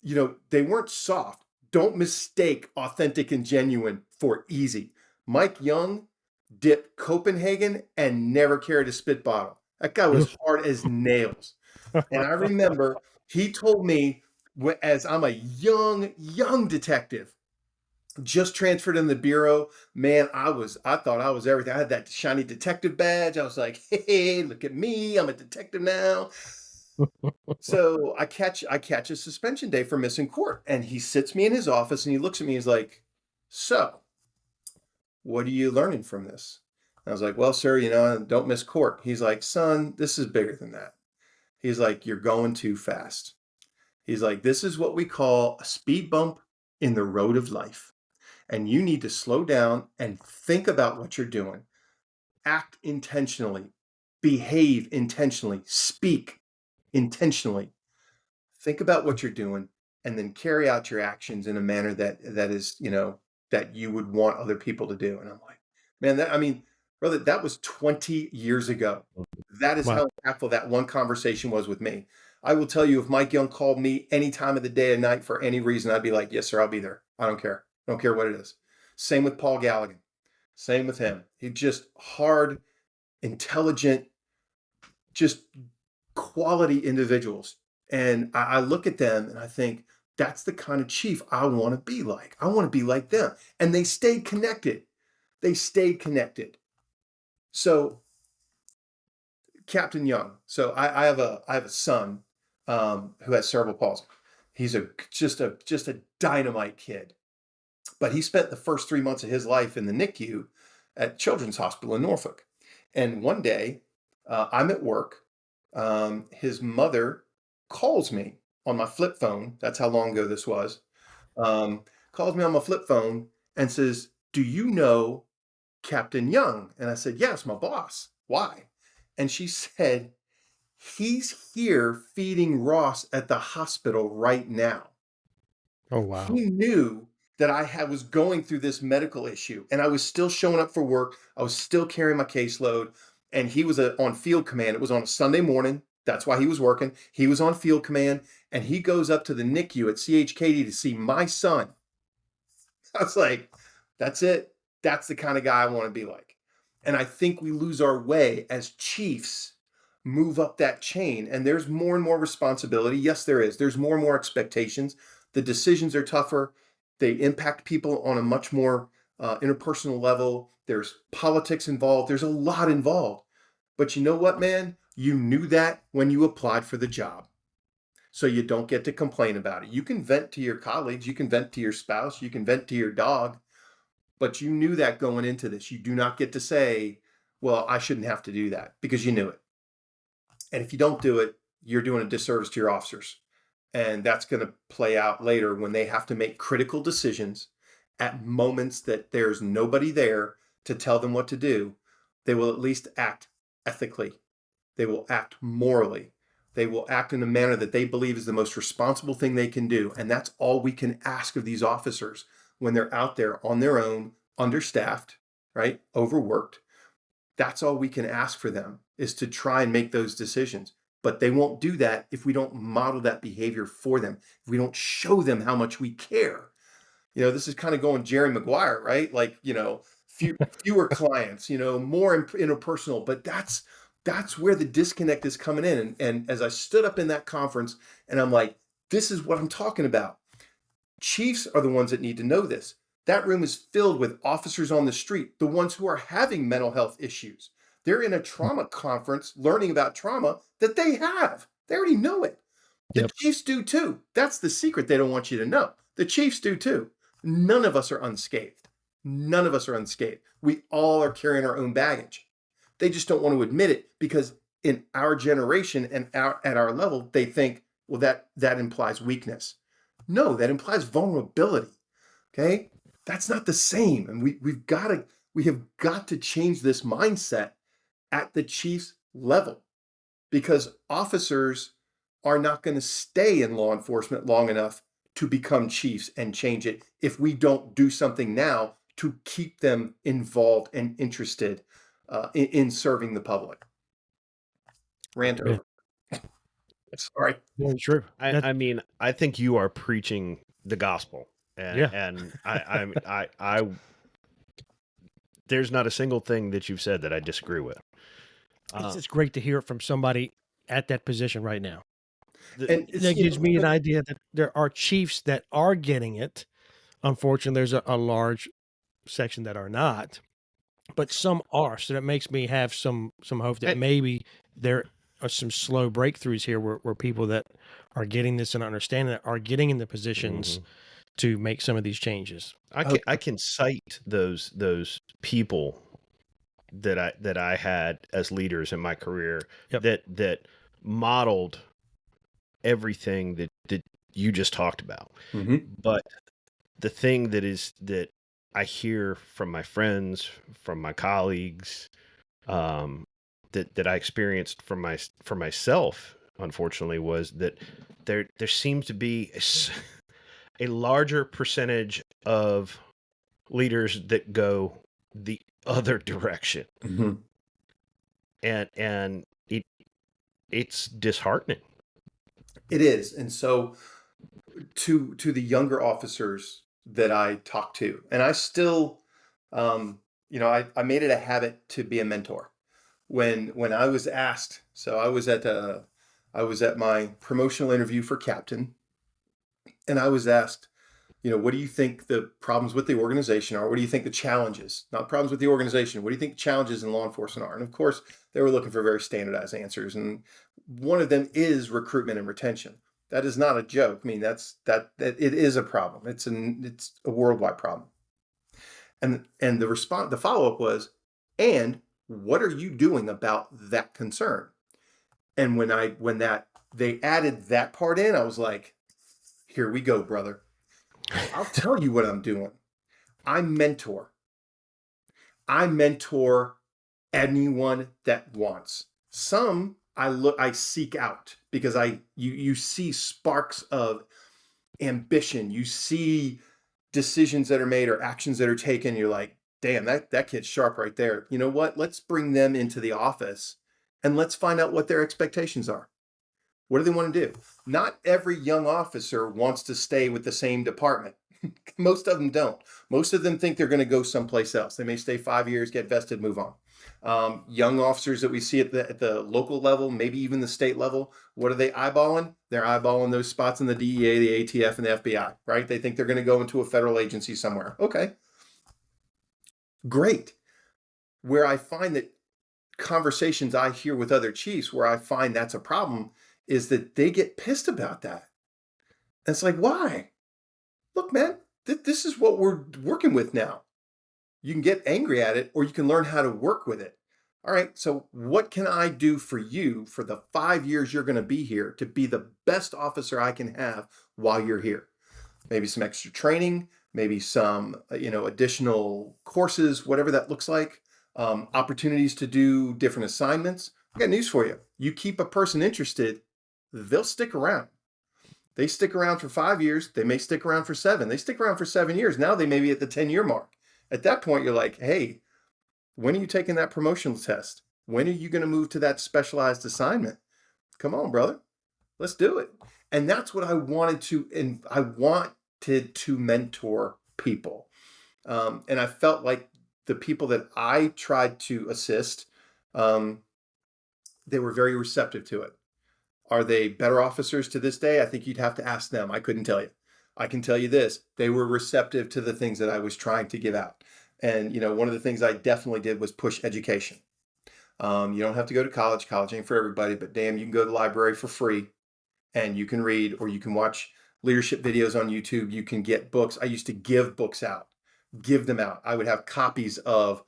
They weren't soft. Don't mistake authentic and genuine for easy. Mike Young dipped Copenhagen and never carried a spit bottle. That guy was hard as nails. And I remember he told me, as I'm a young detective, just transferred in the bureau, man, I thought I was everything. I had that shiny detective badge. I was like, hey, look at me. I'm a detective now. So I catch a suspension day for missing court, and he sits me in his office and he looks at me. He's like, so what are you learning from this? I was like, well, sir, don't miss court. He's like, son, this is bigger than that. He's like, you're going too fast. He's like, this is what we call a speed bump in the road of life. And you need to slow down and think about what you're doing. Act intentionally, behave intentionally, speak intentionally. Think about what you're doing, and then carry out your actions in a manner that is, that you would want other people to do. And I'm like, man, brother, that was 20 years ago. That is Wow. how impactful that one conversation was with me. I will tell you, if Mike Young called me any time of the day or night for any reason, I'd be like, yes, sir, I'll be there. I don't care. I don't care what it is. Same with Paul Galligan. Same with him. He's just hard, intelligent, just quality individuals. And I look at them and I think, that's the kind of chief I want to be like. I want to be like them. And they stayed connected. So Captain Young. So I have a son who has cerebral palsy. He's just a dynamite kid. But he spent the first 3 months of his life in the NICU at Children's Hospital in Norfolk. And one day, I'm at work. His mother calls me on my flip phone. That's how long ago this was. Calls me on my flip phone and says, do you know Captain Young? And I said, yes, my boss. Why? And she said, he's here feeding Ross at the hospital right now. Oh, wow. He knew that I was going through this medical issue, and I was still showing up for work. I was still carrying my caseload, and he was on field command. It was on a Sunday morning. That's why he was working. He was on field command, and he goes up to the NICU at CHKD to see my son. I was like, that's it. That's the kind of guy I want to be like. And I think we lose our way as chiefs, move up that chain, and there's more and more responsibility. Yes, there is. There's more and more expectations. The decisions are tougher. They impact people on a much more interpersonal level. There's politics involved. There's a lot involved. But you know what, man? You knew that when you applied for the job. So you don't get to complain about it. You can vent to your colleagues. You can vent to your spouse. You can vent to your dog. But you knew that going into this. You do not get to say, well, I shouldn't have to do that, because you knew it. And if you don't do it, you're doing a disservice to your officers. And that's going to play out later when they have to make critical decisions at moments that there's nobody there to tell them what to do. They will at least act ethically. They will act morally. They will act in a manner that they believe is the most responsible thing they can do. And that's all we can ask of these officers when they're out there on their own, understaffed, right? Overworked. That's all we can ask for them, is to try and make those decisions. But they won't do that if we don't model that behavior for them, if we don't show them how much we care. This is kind of going Jerry Maguire, right? Like, fewer clients, more interpersonal. But that's where the disconnect is coming in. And as I stood up in that conference, and I'm like, this is what I'm talking about. Chiefs are the ones that need to know this. That room is filled with officers on the street, the ones who are having mental health issues. They're in a trauma conference learning about trauma that they have. They already know it. The Yep. Chiefs do too. That's the secret they don't want you to know. The Chiefs do too. None of us are unscathed. None of us are unscathed. We all are carrying our own baggage. They just don't want to admit it because in our generation and at our level, they think, well, that implies weakness. No, that implies vulnerability. Okay? That's not the same. And we have got to change this mindset at the Chiefs level, because officers are not going to stay in law enforcement long enough to become chiefs and change it if we don't do something now to keep them involved and interested in serving the public. Rant Yeah. over. Sorry. Yeah, true. I mean, I think you are preaching the gospel, and Yeah. and I there's not a single thing that you've said that I disagree with. It's great to hear it from somebody at that position right now. And That gives me an idea that there are chiefs that are getting it. Unfortunately, there's a large section that are not, but some are. So that makes me have some hope that maybe there are some slow breakthroughs here where people that are getting this and understanding it are getting in the positions to make some of these changes. I can cite those people that I had as leaders in my career that modeled everything that you just talked about. But the thing that I hear from my friends, from my colleagues, that I experienced from myself, unfortunately, was that there seems to be a larger percentage of leaders that go the other direction, and it's disheartening. It is. And so to the younger officers that I talk to, and I still, I made it a habit to be a mentor. When I was asked, so I was at my promotional interview for captain, and I was asked, what do you think the problems with the organization are? What do you think the challenges, not problems with the organization, what do you think the challenges in law enforcement are? And of course, they were looking for very standardized answers. And one of them is recruitment and retention. That is not a joke. I mean, that it is a problem. It's a worldwide problem. And the follow-up was, and what are you doing about that concern? And when they added that part in, I was like, here we go, brother. I'll tell you what I'm doing. I mentor anyone that wants. Some I seek out because you see sparks of ambition. You see decisions that are made or actions that are taken. You're like, damn, that kid's sharp right there. You know what? Let's bring them into the office and let's find out what their expectations are. What do they want to do? Not every young officer wants to stay with the same department. Most of them don't. Most of them think they're going to go someplace else. They may stay 5 years, get vested, move on. Young officers that we see at the local level, maybe even the state level, what are they eyeballing? They're eyeballing those spots in the DEA, the ATF, and the FBI, right? They think they're going to go into a federal agency somewhere. Okay. Great. Where I find that conversations I hear with other chiefs where I find that's a problem is that they get pissed about that. And it's like, why? Look, man, this is what we're working with now. You can get angry at it or you can learn how to work with it. All right, so what can I do for you for the 5 years you're going to be here to be the best officer I can have while you're here? Maybe some extra training, maybe some additional courses, whatever that looks like, opportunities to do different assignments. I got news for you. You keep a person interested, they'll stick around. They stick around for 5 years. They may stick around for 7. They stick around for 7 years. Now they may be at the 10-year mark. At that point, you're like, hey, when are you taking that promotional test? When are you going to move to that specialized assignment? Come on, brother. Let's do it. And that's what I wanted to, and I wanted to mentor people. And I felt like the people that I tried to assist, they were very receptive to it. Are they better officers to this day? I think you'd have to ask them. I couldn't tell you. I can tell you this, they were receptive to the things that I was trying to give out. And, one of the things I definitely did was push education. You don't have to go to college. College ain't for everybody, but damn, you can go to the library for free and you can read, or you can watch leadership videos on YouTube. You can get books. I used to give books out, give them out. I would have copies of,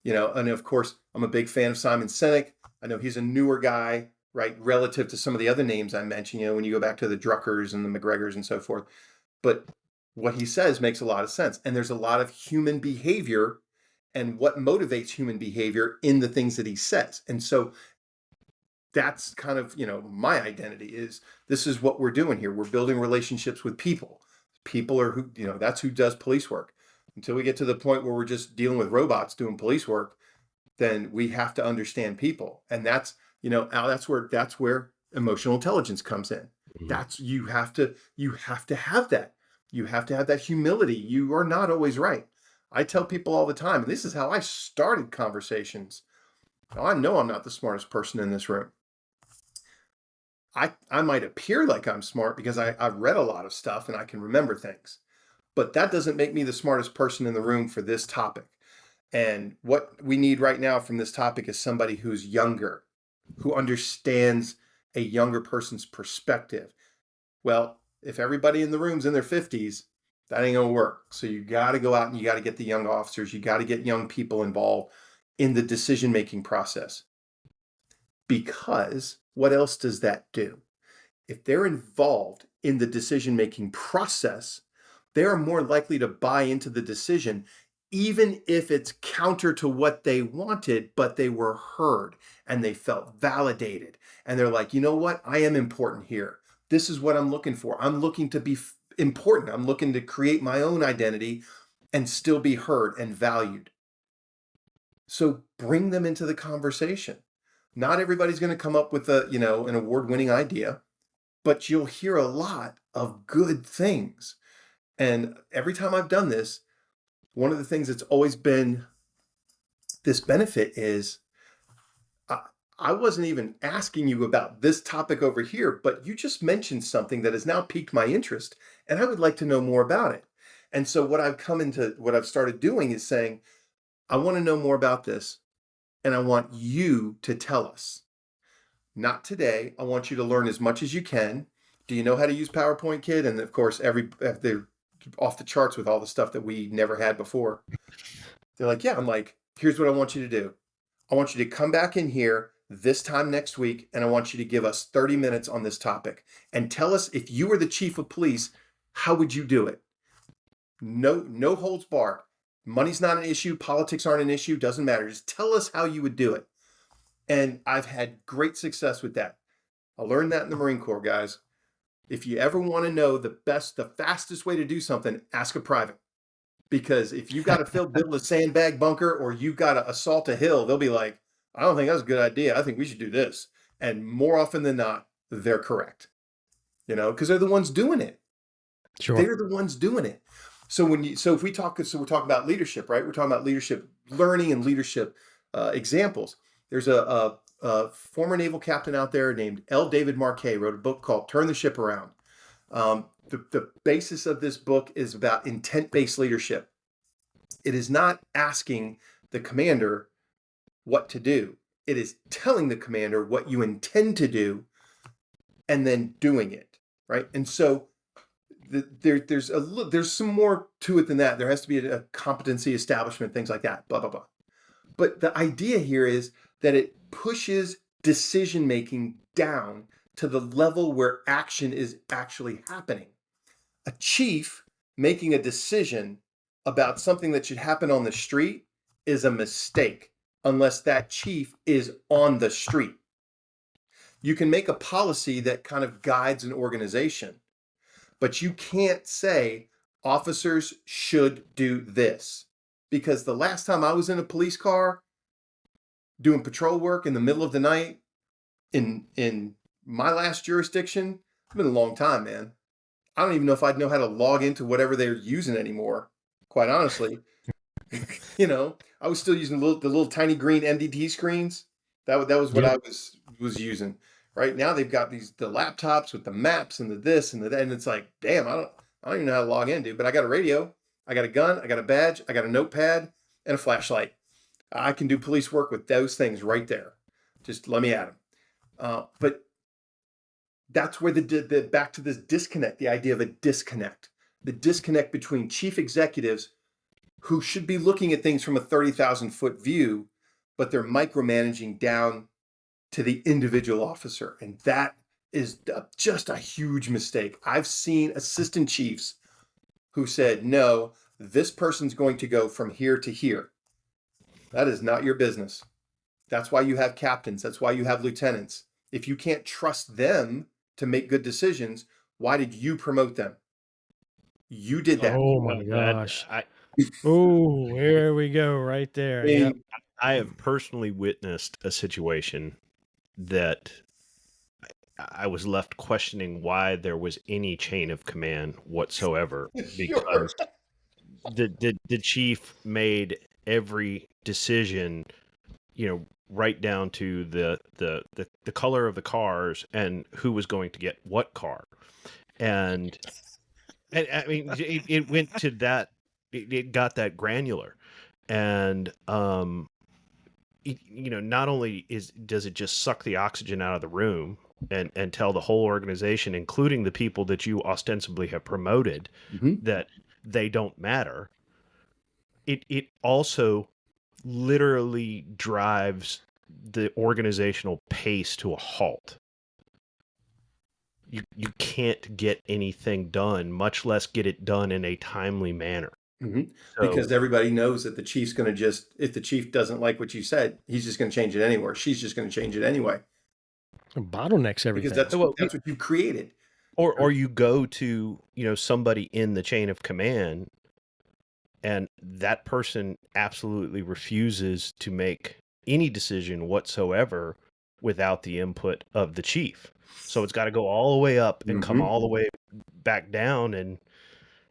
and of course, I'm a big fan of Simon Sinek. I know he's a newer guy, right, relative to some of the other names I mentioned, when you go back to the Druckers and the McGregors and so forth. But what he says makes a lot of sense. And there's a lot of human behavior and what motivates human behavior in the things that he says. And so that's kind of, my identity is this is what we're doing here. We're building relationships with people. People are who, that's who does police work. Until we get to the point where we're just dealing with robots doing police work, then we have to understand people. And that's, Al, that's where emotional intelligence comes in. That's, you have to have that. You have to have that humility. You are not always right. I tell people all the time, and this is how I started conversations. Now, I know I'm not the smartest person in this room. I might appear like I'm smart because I've read a lot of stuff and I can remember things, but that doesn't make me the smartest person in the room for this topic. And what we need right now from this topic is somebody who's younger, who understands a younger person's perspective. Well, if everybody in the room's in their 50s, that ain't gonna work. So you got to go out and you got to get the young officers. You got to get young people involved in the decision-making process. Because what else does that do? If they're involved in the decision-making process, they are more likely to buy into the decision, even if it's counter to what they wanted, but they were heard and they felt validated. And they're like, you know what? I am important here. This is what I'm looking for. I'm looking to be important. I'm looking to create my own identity and still be heard and valued. So bring them into the conversation. Not everybody's going to come up with an award-winning idea, but you'll hear a lot of good things. And every time I've done this, one of the things that's always been this benefit is I wasn't even asking you about this topic over here, but you just mentioned something that has now piqued my interest, and I would like to know more about it. And so what I've started doing is saying, I want to know more about this, and I want you to tell us. Not today. I want you to learn as much as you can. Do you know how to use PowerPoint, kid? And of course, they're off the charts with all the stuff that we never had before. They're like, yeah. I'm like, here's what I want you to do. I want you to come back in here this time next week, and I want you to give us 30 minutes on this topic and tell us, if you were the chief of police, how would you do it? No holds barred. Money's not an issue. Politics aren't an issue. Doesn't matter. Just tell us how you would do it. And I've had great success with that. I learned that in the Marine Corps, guys. If you ever want to know the fastest way to do something, ask a private. Because if you got to build a sandbag bunker or you've got to assault a hill, they'll be like, I don't think that's a good idea. I think we should do this. And more often than not, they're correct. Because they're the ones doing it. Sure. They're the ones doing it. So if we're talking about leadership, right? We're talking about leadership learning and leadership examples. There's a former naval captain out there named L. David Marquet, wrote a book called Turn the Ship Around. The basis of this book is about intent-based leadership. It is not asking the commander what to do. It is telling the commander what you intend to do and then doing it, right? And so there's some more to it than that. There has to be a competency establishment, things like that, blah, blah, blah. But the idea here is that it pushes decision-making down to the level where action is actually happening. A chief making a decision about something that should happen on the street is a mistake unless that chief is on the street. You can make a policy that kind of guides an organization, but you can't say officers should do this. Because the last time I was in a police car doing patrol work in the middle of the night in my last jurisdiction, it's been a long time, man. I don't even know if I'd know how to log into whatever they're using anymore, quite honestly. I was still using the little tiny green MDT screens. That was what I was using. Right now they've got the laptops with the maps and the this and the that, and it's like, damn, I don't even know how to log in, dude, but I got a radio, I got a gun, I got a badge, I got a notepad, and a flashlight. I can do police work with those things right there. Just let me at them. But that's where the back to this disconnect, the idea of a disconnect, the disconnect between chief executives who should be looking at things from a 30,000 foot view, but they're micromanaging down to the individual officer. And that is just a huge mistake. I've seen assistant chiefs who said, no, this person's going to go from here to here. That is not your business. That's why you have captains. That's why you have lieutenants. If you can't trust them to make good decisions, why did you promote them? You did that. Oh my gosh. Oh, here we go right there. Yep. I have personally witnessed a situation that I was left questioning why there was any chain of command whatsoever, because the chief made every decision, right down to the color of the cars and who was going to get what car. And I mean, it went to that, it got that granular. And, not only does it just suck the oxygen out of the room and tell the whole organization, including the people that you ostensibly have promoted, that they don't matter. It also literally drives the organizational pace to a halt. You can't get anything done, much less get it done in a timely manner. Because everybody knows that the chief's going to if the chief doesn't like what you said, he's just going to change it anyway. She's just going to change it anyway. Bottlenecks everything. Because that's what you created. Or you go to, somebody in the chain of command, and that person absolutely refuses to make any decision whatsoever without the input of the chief. So it's got to go all the way up and come all the way back down. And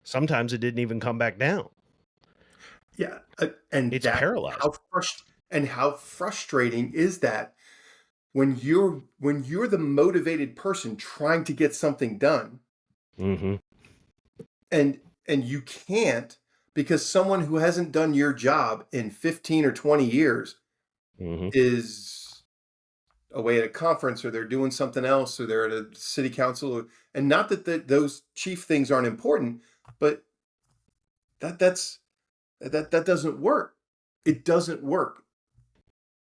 sometimes it didn't even come back down. Yeah. And it's paralyzed. How frustrating is that when you're the motivated person trying to get something done, and you can't, because someone who hasn't done your job in 15 or 20 years is away at a conference, or they're doing something else, or they're at a city council, and not that those chief things aren't important, but that doesn't work. It doesn't work.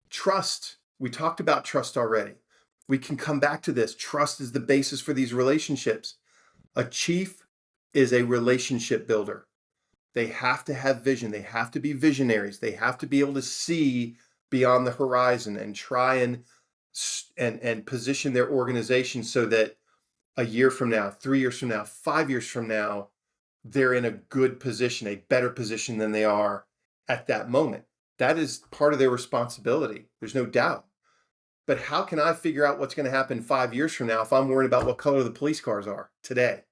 Trust. We talked about trust already. We can come back to this. Trust is the basis for these relationships. A chief is a relationship builder. They have to have vision. They have to be visionaries. They have to be able to see beyond the horizon and try and position their organization so that a year from now, 3 years from now, 5 years from now, they're in a good position, a better position than they are at that moment. That is part of their responsibility. There's no doubt. But how can I figure out what's going to happen 5 years from now if I'm worried about what color the police cars are today?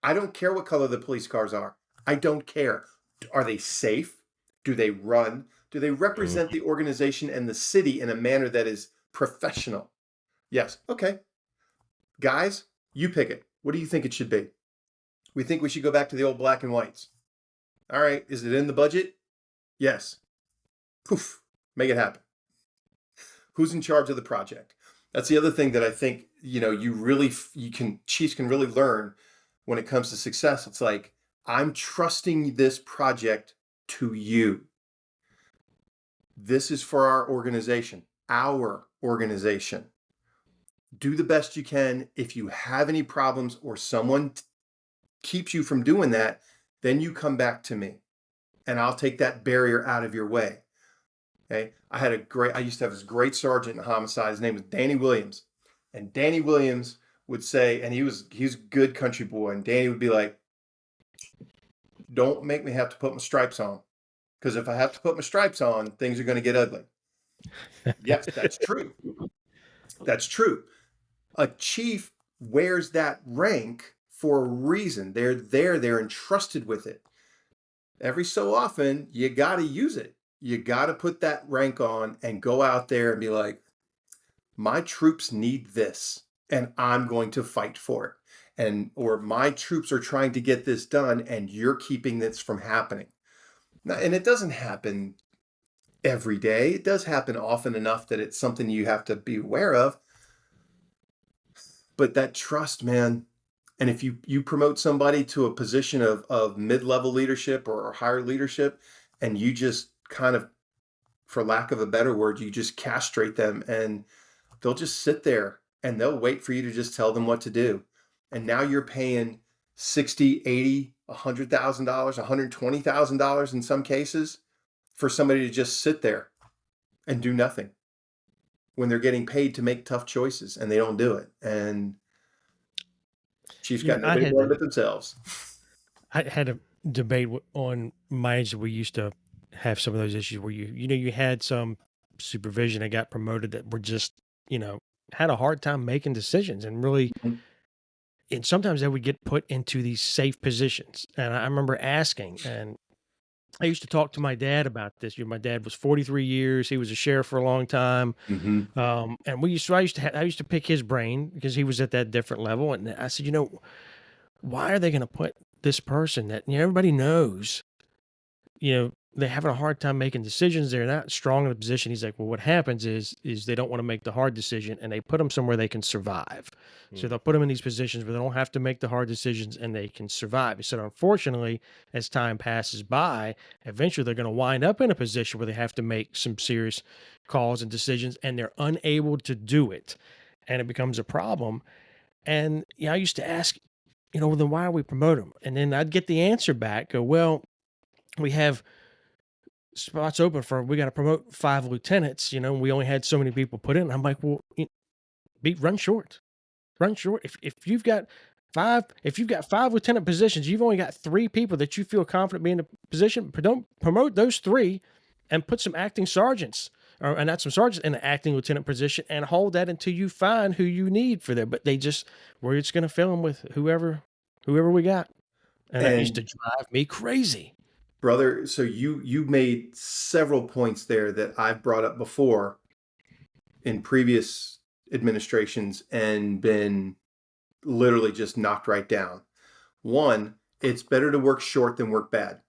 I don't care what color the police cars are. I don't care. Are they safe? Do they run? Do they represent the organization and the city in a manner that is professional? Yes. Okay. Guys, you pick it. What do you think it should be? We think we should go back to the old black and whites. All right. Is it in the budget? Yes. Poof. Make it happen. Who's in charge of the project? That's the other thing that I think, chiefs can really learn when it comes to success. It's like, I'm trusting this project to you. This is for our organization. Do the best you can. If you have any problems or someone keeps you from doing that, then you come back to me and I'll take that barrier out of your way. Okay. I used to have this great sergeant in homicide. His name was Danny Williams. And Danny Williams would say, and he was a good country boy. And Danny would be like, don't make me have to put my stripes on. Because if I have to put my stripes on, things are going to get ugly. Yes, that's true. That's true. A chief wears that rank for a reason. They're there. They're entrusted with it. Every so often, you got to use it. You got to put that rank on and go out there and be like, my troops need this, and I'm going to fight for it. or my troops are trying to get this done and you're keeping this from happening. Now, and it doesn't happen every day. It does happen often enough that it's something you have to be aware of. But that trust, man, and if you promote somebody to a position of mid-level leadership or higher leadership, and you just kind of, for lack of a better word, you just castrate them, and they'll just sit there and they'll wait for you to just tell them what to do. And now you're paying $60, $80, $100,000, $120,000 in some cases for somebody to just sit there and do nothing when they're getting paid to make tough choices, and they don't do it. And Chiefs got nobody more but themselves. I had a debate on my age that we used to have some of those issues where you had some supervision that got promoted that were just, had a hard time making decisions and really, and sometimes they would get put into these safe positions. And I remember asking, and I used to talk to my dad about this. My dad was 43 years. He was a sheriff for a long time. And I used to pick his brain because he was at that different level. And I said, why are they going to put this person that, everybody knows, they're having a hard time making decisions. They're not strong in a position. He's like, well, what happens is they don't want to make the hard decision, and they put them somewhere they can survive. So they'll put them in these positions where they don't have to make the hard decisions and they can survive. He said, unfortunately, as time passes by, eventually they're going to wind up in a position where they have to make some serious calls and decisions, and they're unable to do it. And it becomes a problem. And I used to ask, well, then why are we promoting them? And then I'd get the answer back, go, well, we have spots open we got to promote 5 lieutenants, and we only had so many people put in. I'm like, well, run short. If you've got 5 lieutenant positions, you've only got 3 people that you feel confident being in a position, but don't promote those 3 and put some acting sergeants and not some sergeants in an acting lieutenant position and hold that until you find who you need for there. But we're just going to fill them with whoever we got. And that used to drive me crazy. Brother, so you made several points there that I've brought up before in previous administrations and been literally just knocked right down. One, it's better to work short than work bad.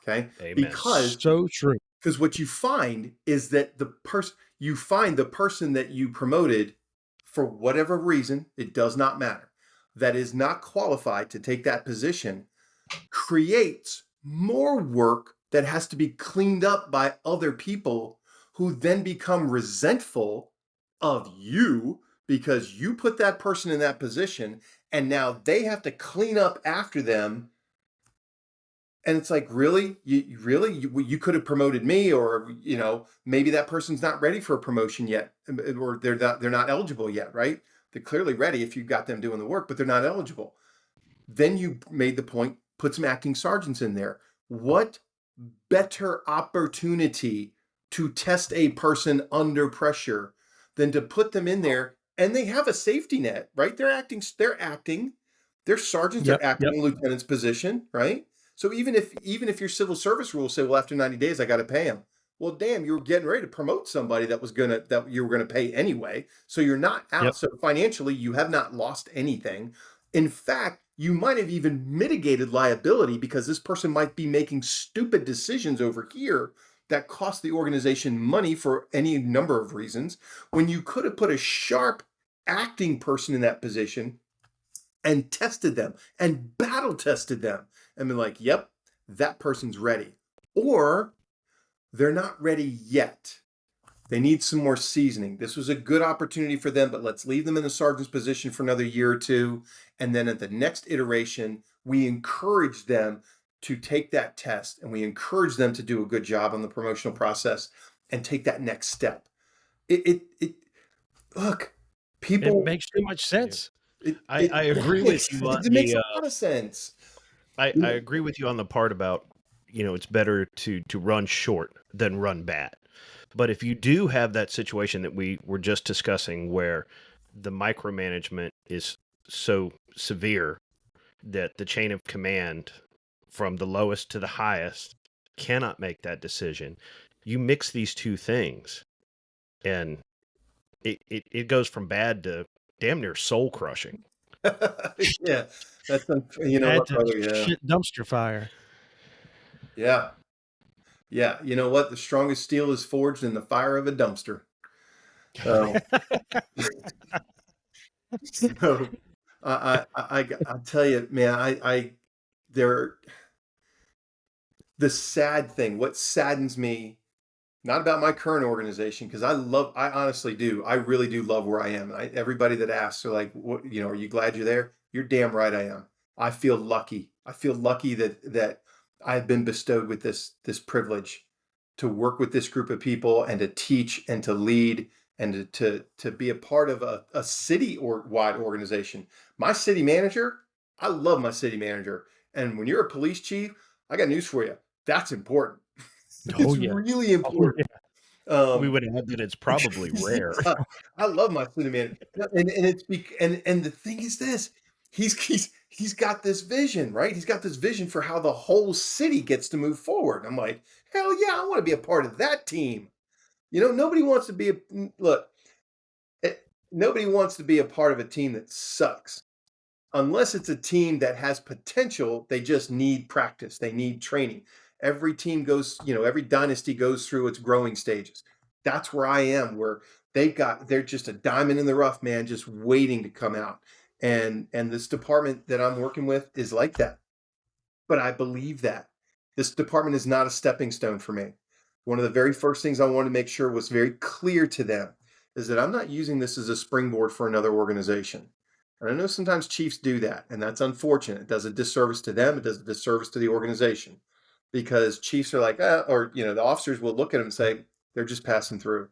Okay? Amen. Because so true. Because what you find is that the person that you promoted, for whatever reason, it does not matter, that is not qualified to take that position, creates more work that has to be cleaned up by other people who then become resentful of you because you put that person in that position, and now they have to clean up after them. And it's like, really? You could have promoted me, or maybe that person's not ready for a promotion yet, or they're not eligible yet, right? They're clearly ready if you've got them doing the work, but they're not eligible. Then you made the point, put some acting sergeants in there. What better opportunity to test a person under pressure than to put them in there, and they have a safety net, right? They're acting. Their sergeants are acting in lieutenant's position, right? So even if your civil service rules say, well, after 90 days, I got to pay him. Well, damn, you were getting ready to promote somebody that you were gonna pay anyway. So you're not out. Yep. So financially, you have not lost anything. In fact, you might have even mitigated liability because this person might be making stupid decisions over here that cost the organization money for any number of reasons, when you could have put a sharp acting person in that position and tested them and battle tested them and been like, yep, that person's ready. Or they're not ready yet. They need some more seasoning. This was a good opportunity for them, but let's leave them in the sergeant's position for another year or two. And then at the next iteration, we encourage them to take that test, and we encourage them to do a good job on the promotional process and take that next step. Look, people. It makes too much sense. I agree with you. It makes a lot of sense. I agree with you on the part about, it's better to run short than run bad. But if you do have that situation that we were just discussing where the micromanagement is so severe that the chain of command from the lowest to the highest cannot make that decision, you mix these two things and it goes from bad to damn near soul crushing. Yeah, you know Had what, to brother? Yeah, shit dumpster fire. yeah, yeah. You know what? The strongest steel is forged in the fire of a dumpster. So, so I tell you, man, there. The sad thing, what saddens me, not about my current organization, because I honestly do. I really do love where I am. And everybody that asks are like, what, are you glad you're there? You're damn right I am. I feel lucky. I feel lucky that I've been bestowed with this privilege to work with this group of people and to teach and to lead and to be a part of a city or wide organization. My city manager, I love my city manager. And when you're a police chief, I got news for you. That's important. Oh It's yeah. really Oh important. yeah. We Um, would add that it's probably rare. yeah, I love my city manager, and it's and the thing is this: he's got this vision, right? He's got this vision for how the whole city gets to move forward. I'm like, hell yeah, I want to be a part of that team. Nobody wants to be look. Nobody wants to be a part of a team that sucks. Unless it's a team that has potential, they just need practice. They need training. Every team goes, every dynasty goes through its growing stages. That's where I am, where they're just a diamond in the rough, man, just waiting to come out. And this department that I'm working with is like that. But I believe that this department is not a stepping stone for me. One of the very first things I wanted to make sure was very clear to them is that I'm not using this as a springboard for another organization. And I know sometimes chiefs do that, and that's unfortunate. It does a disservice to them. It does a disservice to the organization because chiefs are like, or the officers will look at them and say, they're just passing through.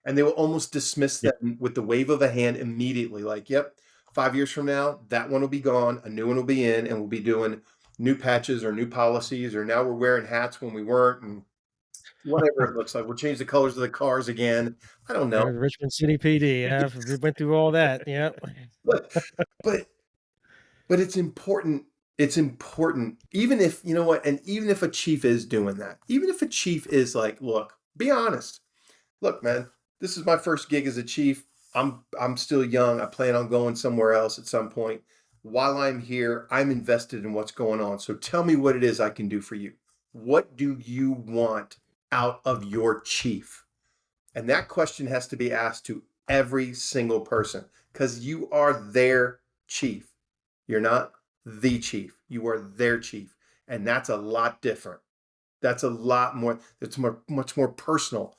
And they will almost dismiss Yeah. them with the wave of a hand immediately. Like, yep, 5 years from now, that one will be gone. A new one will be in, and we'll be doing new patches or new policies, or now we're wearing hats when we weren't, and whatever it looks like. We'll change the colors of the cars again. I don't know. Richmond City PD. Yeah, we went through all that. Yeah. But but but it's important. It's important, even if you know what, and even if a chief is doing that, even if a chief is like, look, be honest. Look, man, this is my first gig as a chief. I'm still young. I plan on going somewhere else at some point. While I'm here, I'm invested in what's going on. So tell me what it is I can do for you. What do you want out of your chief? And that question has to be asked to every single person because you are their chief. You're not the chief. You are their chief. And that's a lot different. That's a lot more, it's much more personal.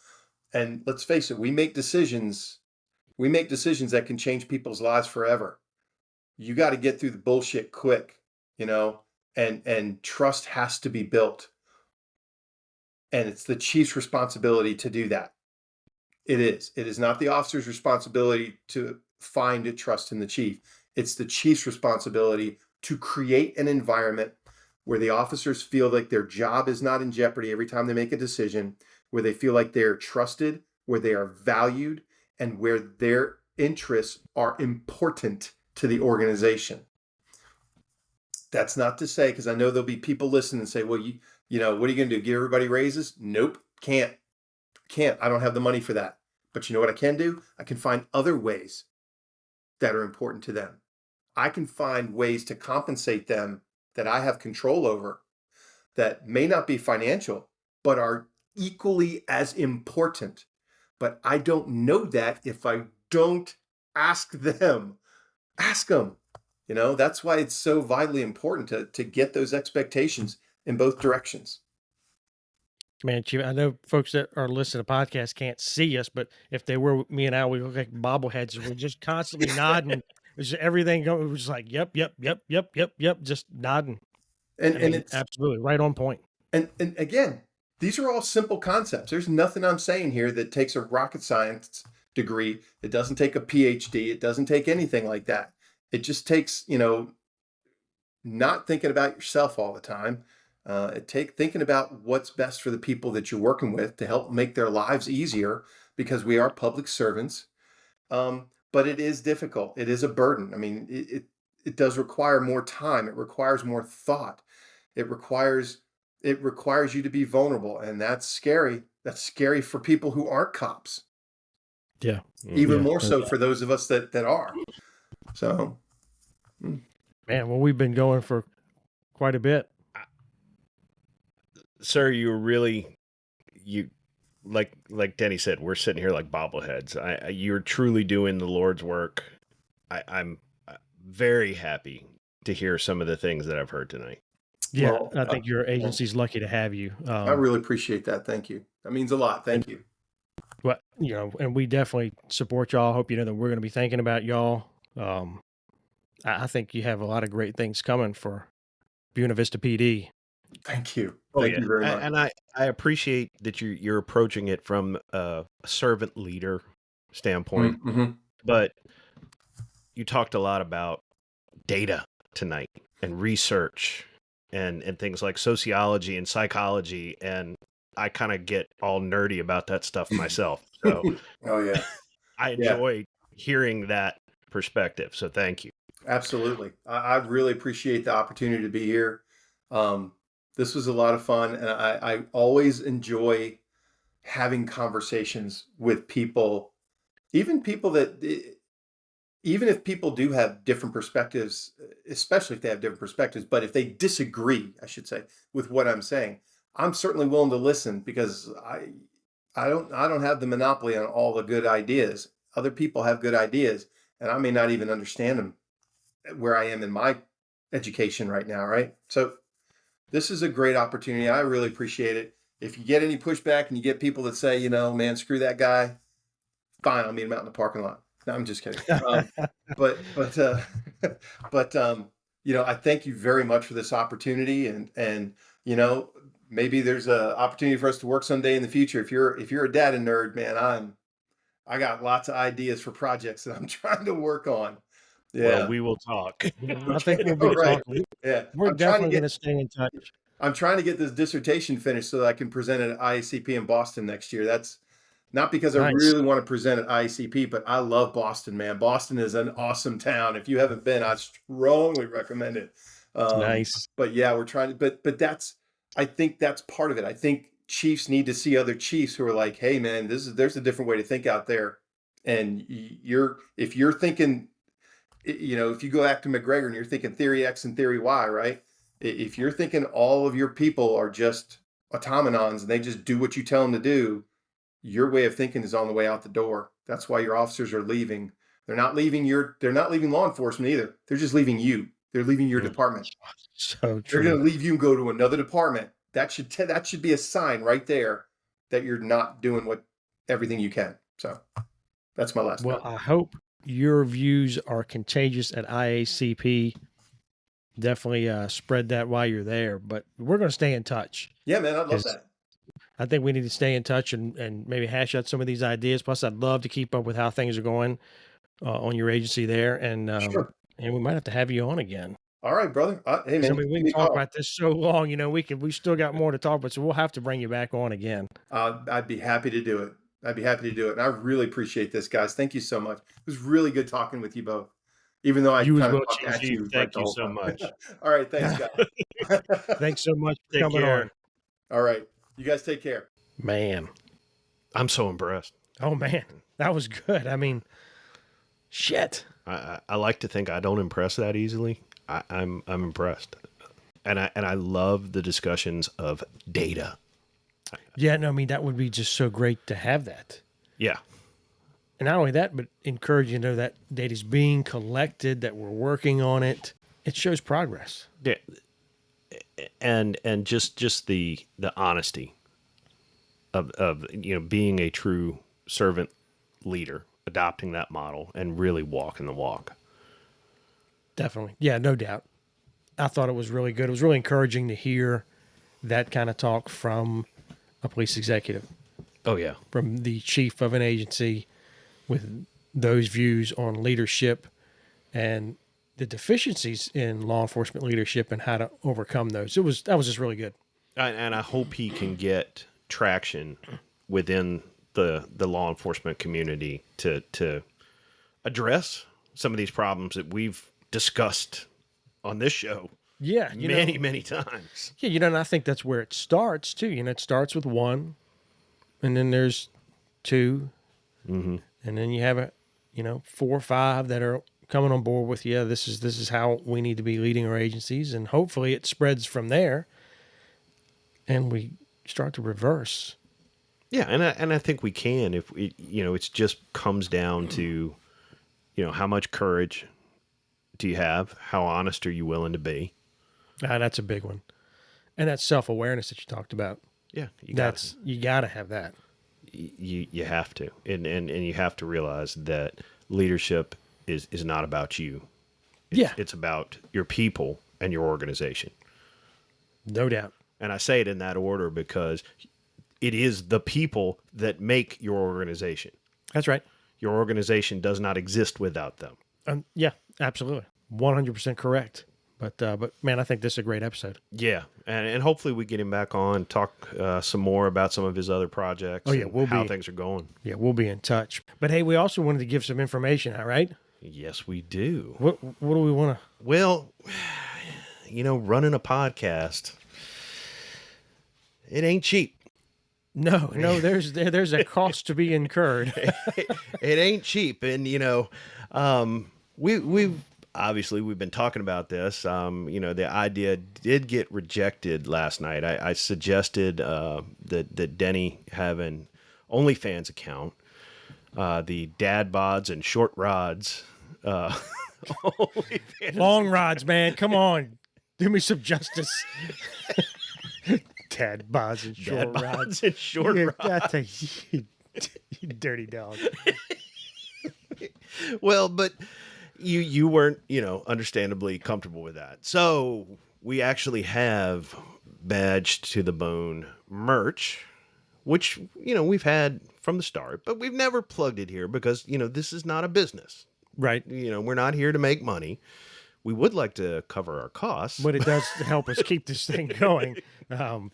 And let's face it, we make decisions that can change people's lives forever. You got to get through the bullshit quick, and trust has to be built. And it's the chief's responsibility to do that. It is. It is not the officer's responsibility to find a trust in the chief. It's the chief's responsibility to create an environment where the officers feel like their job is not in jeopardy every time they make a decision, where they feel like they're trusted, where they are valued, and where their interests are important to the organization. That's not to say, because I know there'll be people listening and say, well, what are you going to do? Give everybody raises? Nope, can't. I don't have the money for that. But you know what I can do? I can find other ways that are important to them. I can find ways to compensate them that I have control over that may not be financial, but are equally as important. But I don't know that if I don't ask them. Ask them. That's why it's so vitally important to get those expectations in both directions. Man, Chief, I know folks that are listening to podcasts can't see us, but if they were, me and Al, we look like bobbleheads. We're just constantly nodding. It's just everything going. We're just like, yep, just nodding. And it's absolutely right on point. And again, these are all simple concepts. There's nothing I'm saying here that takes a rocket science degree. It doesn't take a PhD. It doesn't take anything like that. It just takes, not thinking about yourself all the time. Thinking about what's best for the people that you're working with to help make their lives easier, because we are public servants. But it is difficult. It is a burden. I mean, it does require more time. It requires more thought. It requires you to be vulnerable, and that's scary. That's scary for people who aren't cops. Yeah. Even more so for those of us that are. So Man, well, we've been going for quite a bit. Sir, you like Denny said, we're sitting here like bobbleheads. You're truly doing the Lord's work. I'm very happy to hear some of the things that I've heard tonight. Yeah, Well, I think your agency's lucky to have you. I really appreciate that. Thank you. That means a lot. Thank you. But and we definitely support y'all. Hope you know that we're going to be thinking about y'all. I think you have a lot of great things coming for Buena Vista PD. Thank you. Oh, Thank yeah. you very much. And I appreciate that you're approaching it from a servant leader standpoint. Mhm. But you talked a lot about data tonight and research and things like sociology and psychology, and I kind of get all nerdy about that stuff myself. So Oh yeah. I enjoy hearing that perspective. So thank you. Absolutely. I really appreciate the opportunity to be here. This was a lot of fun, and I always enjoy having conversations with people, even people that, even if people do have different perspectives, especially if they have different perspectives, but if they disagree, I should say, with what I'm saying, I'm certainly willing to listen because I don't have the monopoly on all the good ideas. Other people have good ideas, and I may not even understand them where I am in my education right now, right? So this is a great opportunity. I really appreciate it. If you get any pushback and you get people that say, man, screw that guy, fine, I'll meet him out in the parking lot. No, I'm just kidding. But I thank you very much for this opportunity, and maybe there's a opportunity for us to work someday in the future. If you're a data nerd, man, I got lots of ideas for projects that I'm trying to work on. Yeah. Well, we will talk. I think we'll be Right. talking. Yeah. We're definitely going to stay in touch. I'm trying to get this dissertation finished so that I can present it at IACP in Boston next year. That's not because I Nice. really want to present at IACP, but I love Boston, man. Boston is an awesome town. If you haven't been, I strongly recommend it. Nice. But yeah, we're trying to, but I think that's part of it. I think chiefs need to see other chiefs who are like, hey man, there's a different way to think out there. And if you're thinking, if you go back to McGregor and you're thinking theory X and theory Y, right? If you're thinking all of your people are just automatons and they just do what you tell them to do, your way of thinking is on the way out the door. That's why your officers are leaving. They're not leaving law enforcement either. They're just leaving you. They're leaving your department. So They're going to leave you and go to another department. That should be a sign right there that you're not doing everything you can. So that's my last Well, note. I hope your views are contagious at IACP. Definitely spread that while you're there, but we're going to stay in touch. Yeah, man, I love that. I think we need to stay in touch and maybe hash out some of these ideas. Plus, I'd love to keep up with how things are going on your agency there. And Sure. And we might have to have you on again. All right, brother. Hey, man. We can talk about this so long, we still got more to talk about, so we'll have to bring you back on again. I'd be happy to do it. And I really appreciate this, guys. Thank you so much. It was really good talking with you both. Even though I You as kind of well, talked at Chief. you. Thank you so much. All right, thanks, guys. Thanks so much for Take coming care. on. All right. You guys take care. Man. I'm so impressed. Oh, man. That was good. I mean, shit. I like to think I don't impress that easily. I'm impressed, and I love the discussions of data. Yeah, no, I mean, that would be just so great to have that. Yeah, And not only that, but encourage you to know that data is being collected, that we're working on it. It shows progress. yeah, and just the honesty of being a true servant leader, adopting that model and really walking the walk. Definitely. Yeah, no doubt. I thought it was really good. It was really encouraging to hear that kind of talk from a police executive, Oh yeah, from the chief of an agency with those views on leadership and the deficiencies in law enforcement leadership and how to overcome those. That was just really good. and I hope he can get traction within the law enforcement community to address some of these problems that we've discussed on this show Yeah. many times. Yeah, and I think that's where it starts too. It starts with one, and then there's two, Mm-hmm. and then you have 4 or 5 that are coming on board with you. This is how we need to be leading our agencies, and hopefully it spreads from there, and we start to reverse. Yeah, and I think we can if we, it just comes down to, how much courage do you have? How honest are you willing to be? That's a big one, and that's self-awareness that you talked about. Yeah, you got to have that. You have to, and you have to realize that leadership is not about you. It's about your people and your organization. No doubt. And I say it in that order because it is the people that make your organization. That's right. Your organization does not exist without them. Yeah, absolutely. 100% correct. But man, I think this is a great episode. Yeah, and hopefully we get him back on, talk some more about some of his other projects. Oh, yeah, how things are going. Yeah, we'll be in touch. But hey, we also wanted to give some information out, right? Yes, we do. What do we want to? Well, running a podcast, it ain't cheap. No, there's a cost to be incurred. It ain't cheap, and we've obviously we've been talking about this. The idea did get rejected last night. I suggested that Denny have an OnlyFans account, the Dad Bods and Short Rods. Long rods, man. Come on, do me some justice. Dad Bods and Short Rods. And Short Rods. You dirty dog. Well, but you weren't, understandably comfortable with that. So we actually have Badged to the Bone merch, which, we've had from the start, but we've never plugged it here because, this is not a business. Right. We're not here to make money. We would like to cover our costs. But it does help us keep this thing going.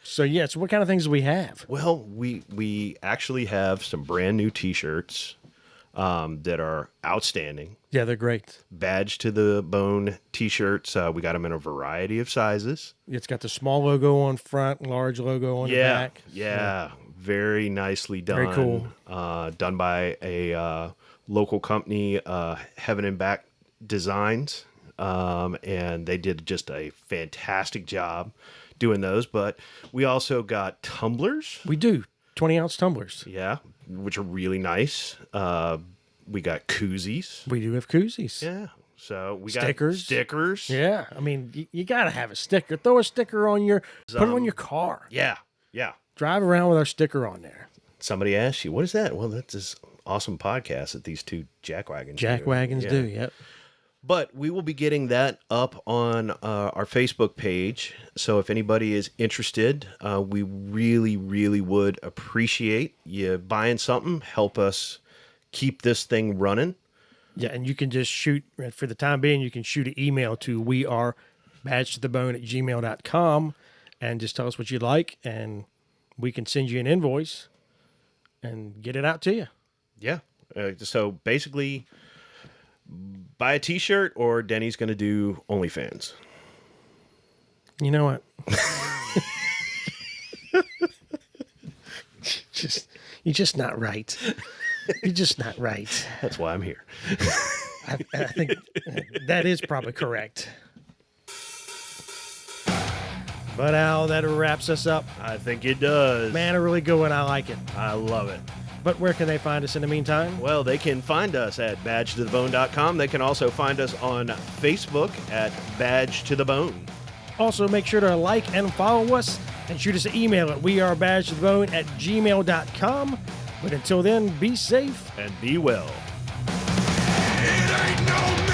So what kind of things do we have? Well, we actually have some brand new T-shirts that are outstanding. Yeah, they're great. Badge to the Bone T-shirts. We got them in a variety of sizes. It's got the small logo on front, large logo on the back. Yeah, very nicely done. Very cool. Done by a local company, Heaven and Back Designs. And they did just a fantastic job doing those. But we also got tumblers. We do. 20-ounce tumblers. Yeah, which are really nice. We got koozies. We do have koozies. Yeah. So we stickers. got stickers. Yeah. I mean, you got to have a sticker. Throw a sticker on put it on your car. Yeah. Yeah. Drive around with our sticker on there. Somebody asks you, what is that? Well, that's this awesome podcast that these two jackwagons do. Yep. But we will be getting that up on our Facebook page. So if anybody is interested, we really, really would appreciate you buying something. Help us keep this thing running. Yeah, and you can just shoot, for the time being, you can shoot an email to wearebadgetothebone@gmail.com and just tell us what you'd like, and we can send you an invoice and get it out to you. Yeah. So basically, buy a T-shirt or Denny's going to do OnlyFans. You know what? You're just not right. You're just not right. That's why I'm here. I think that is probably correct. But Al, that wraps us up. I think it does. Man, a really good one. I like it. I love it. But where can they find us in the meantime? Well, they can find us at badgetothebone.com. They can also find us on Facebook at Badge to the Bone. Also, make sure to like and follow us and shoot us an email at wearebadgetothebone@gmail.com. But until then, be safe and be well. It ain't no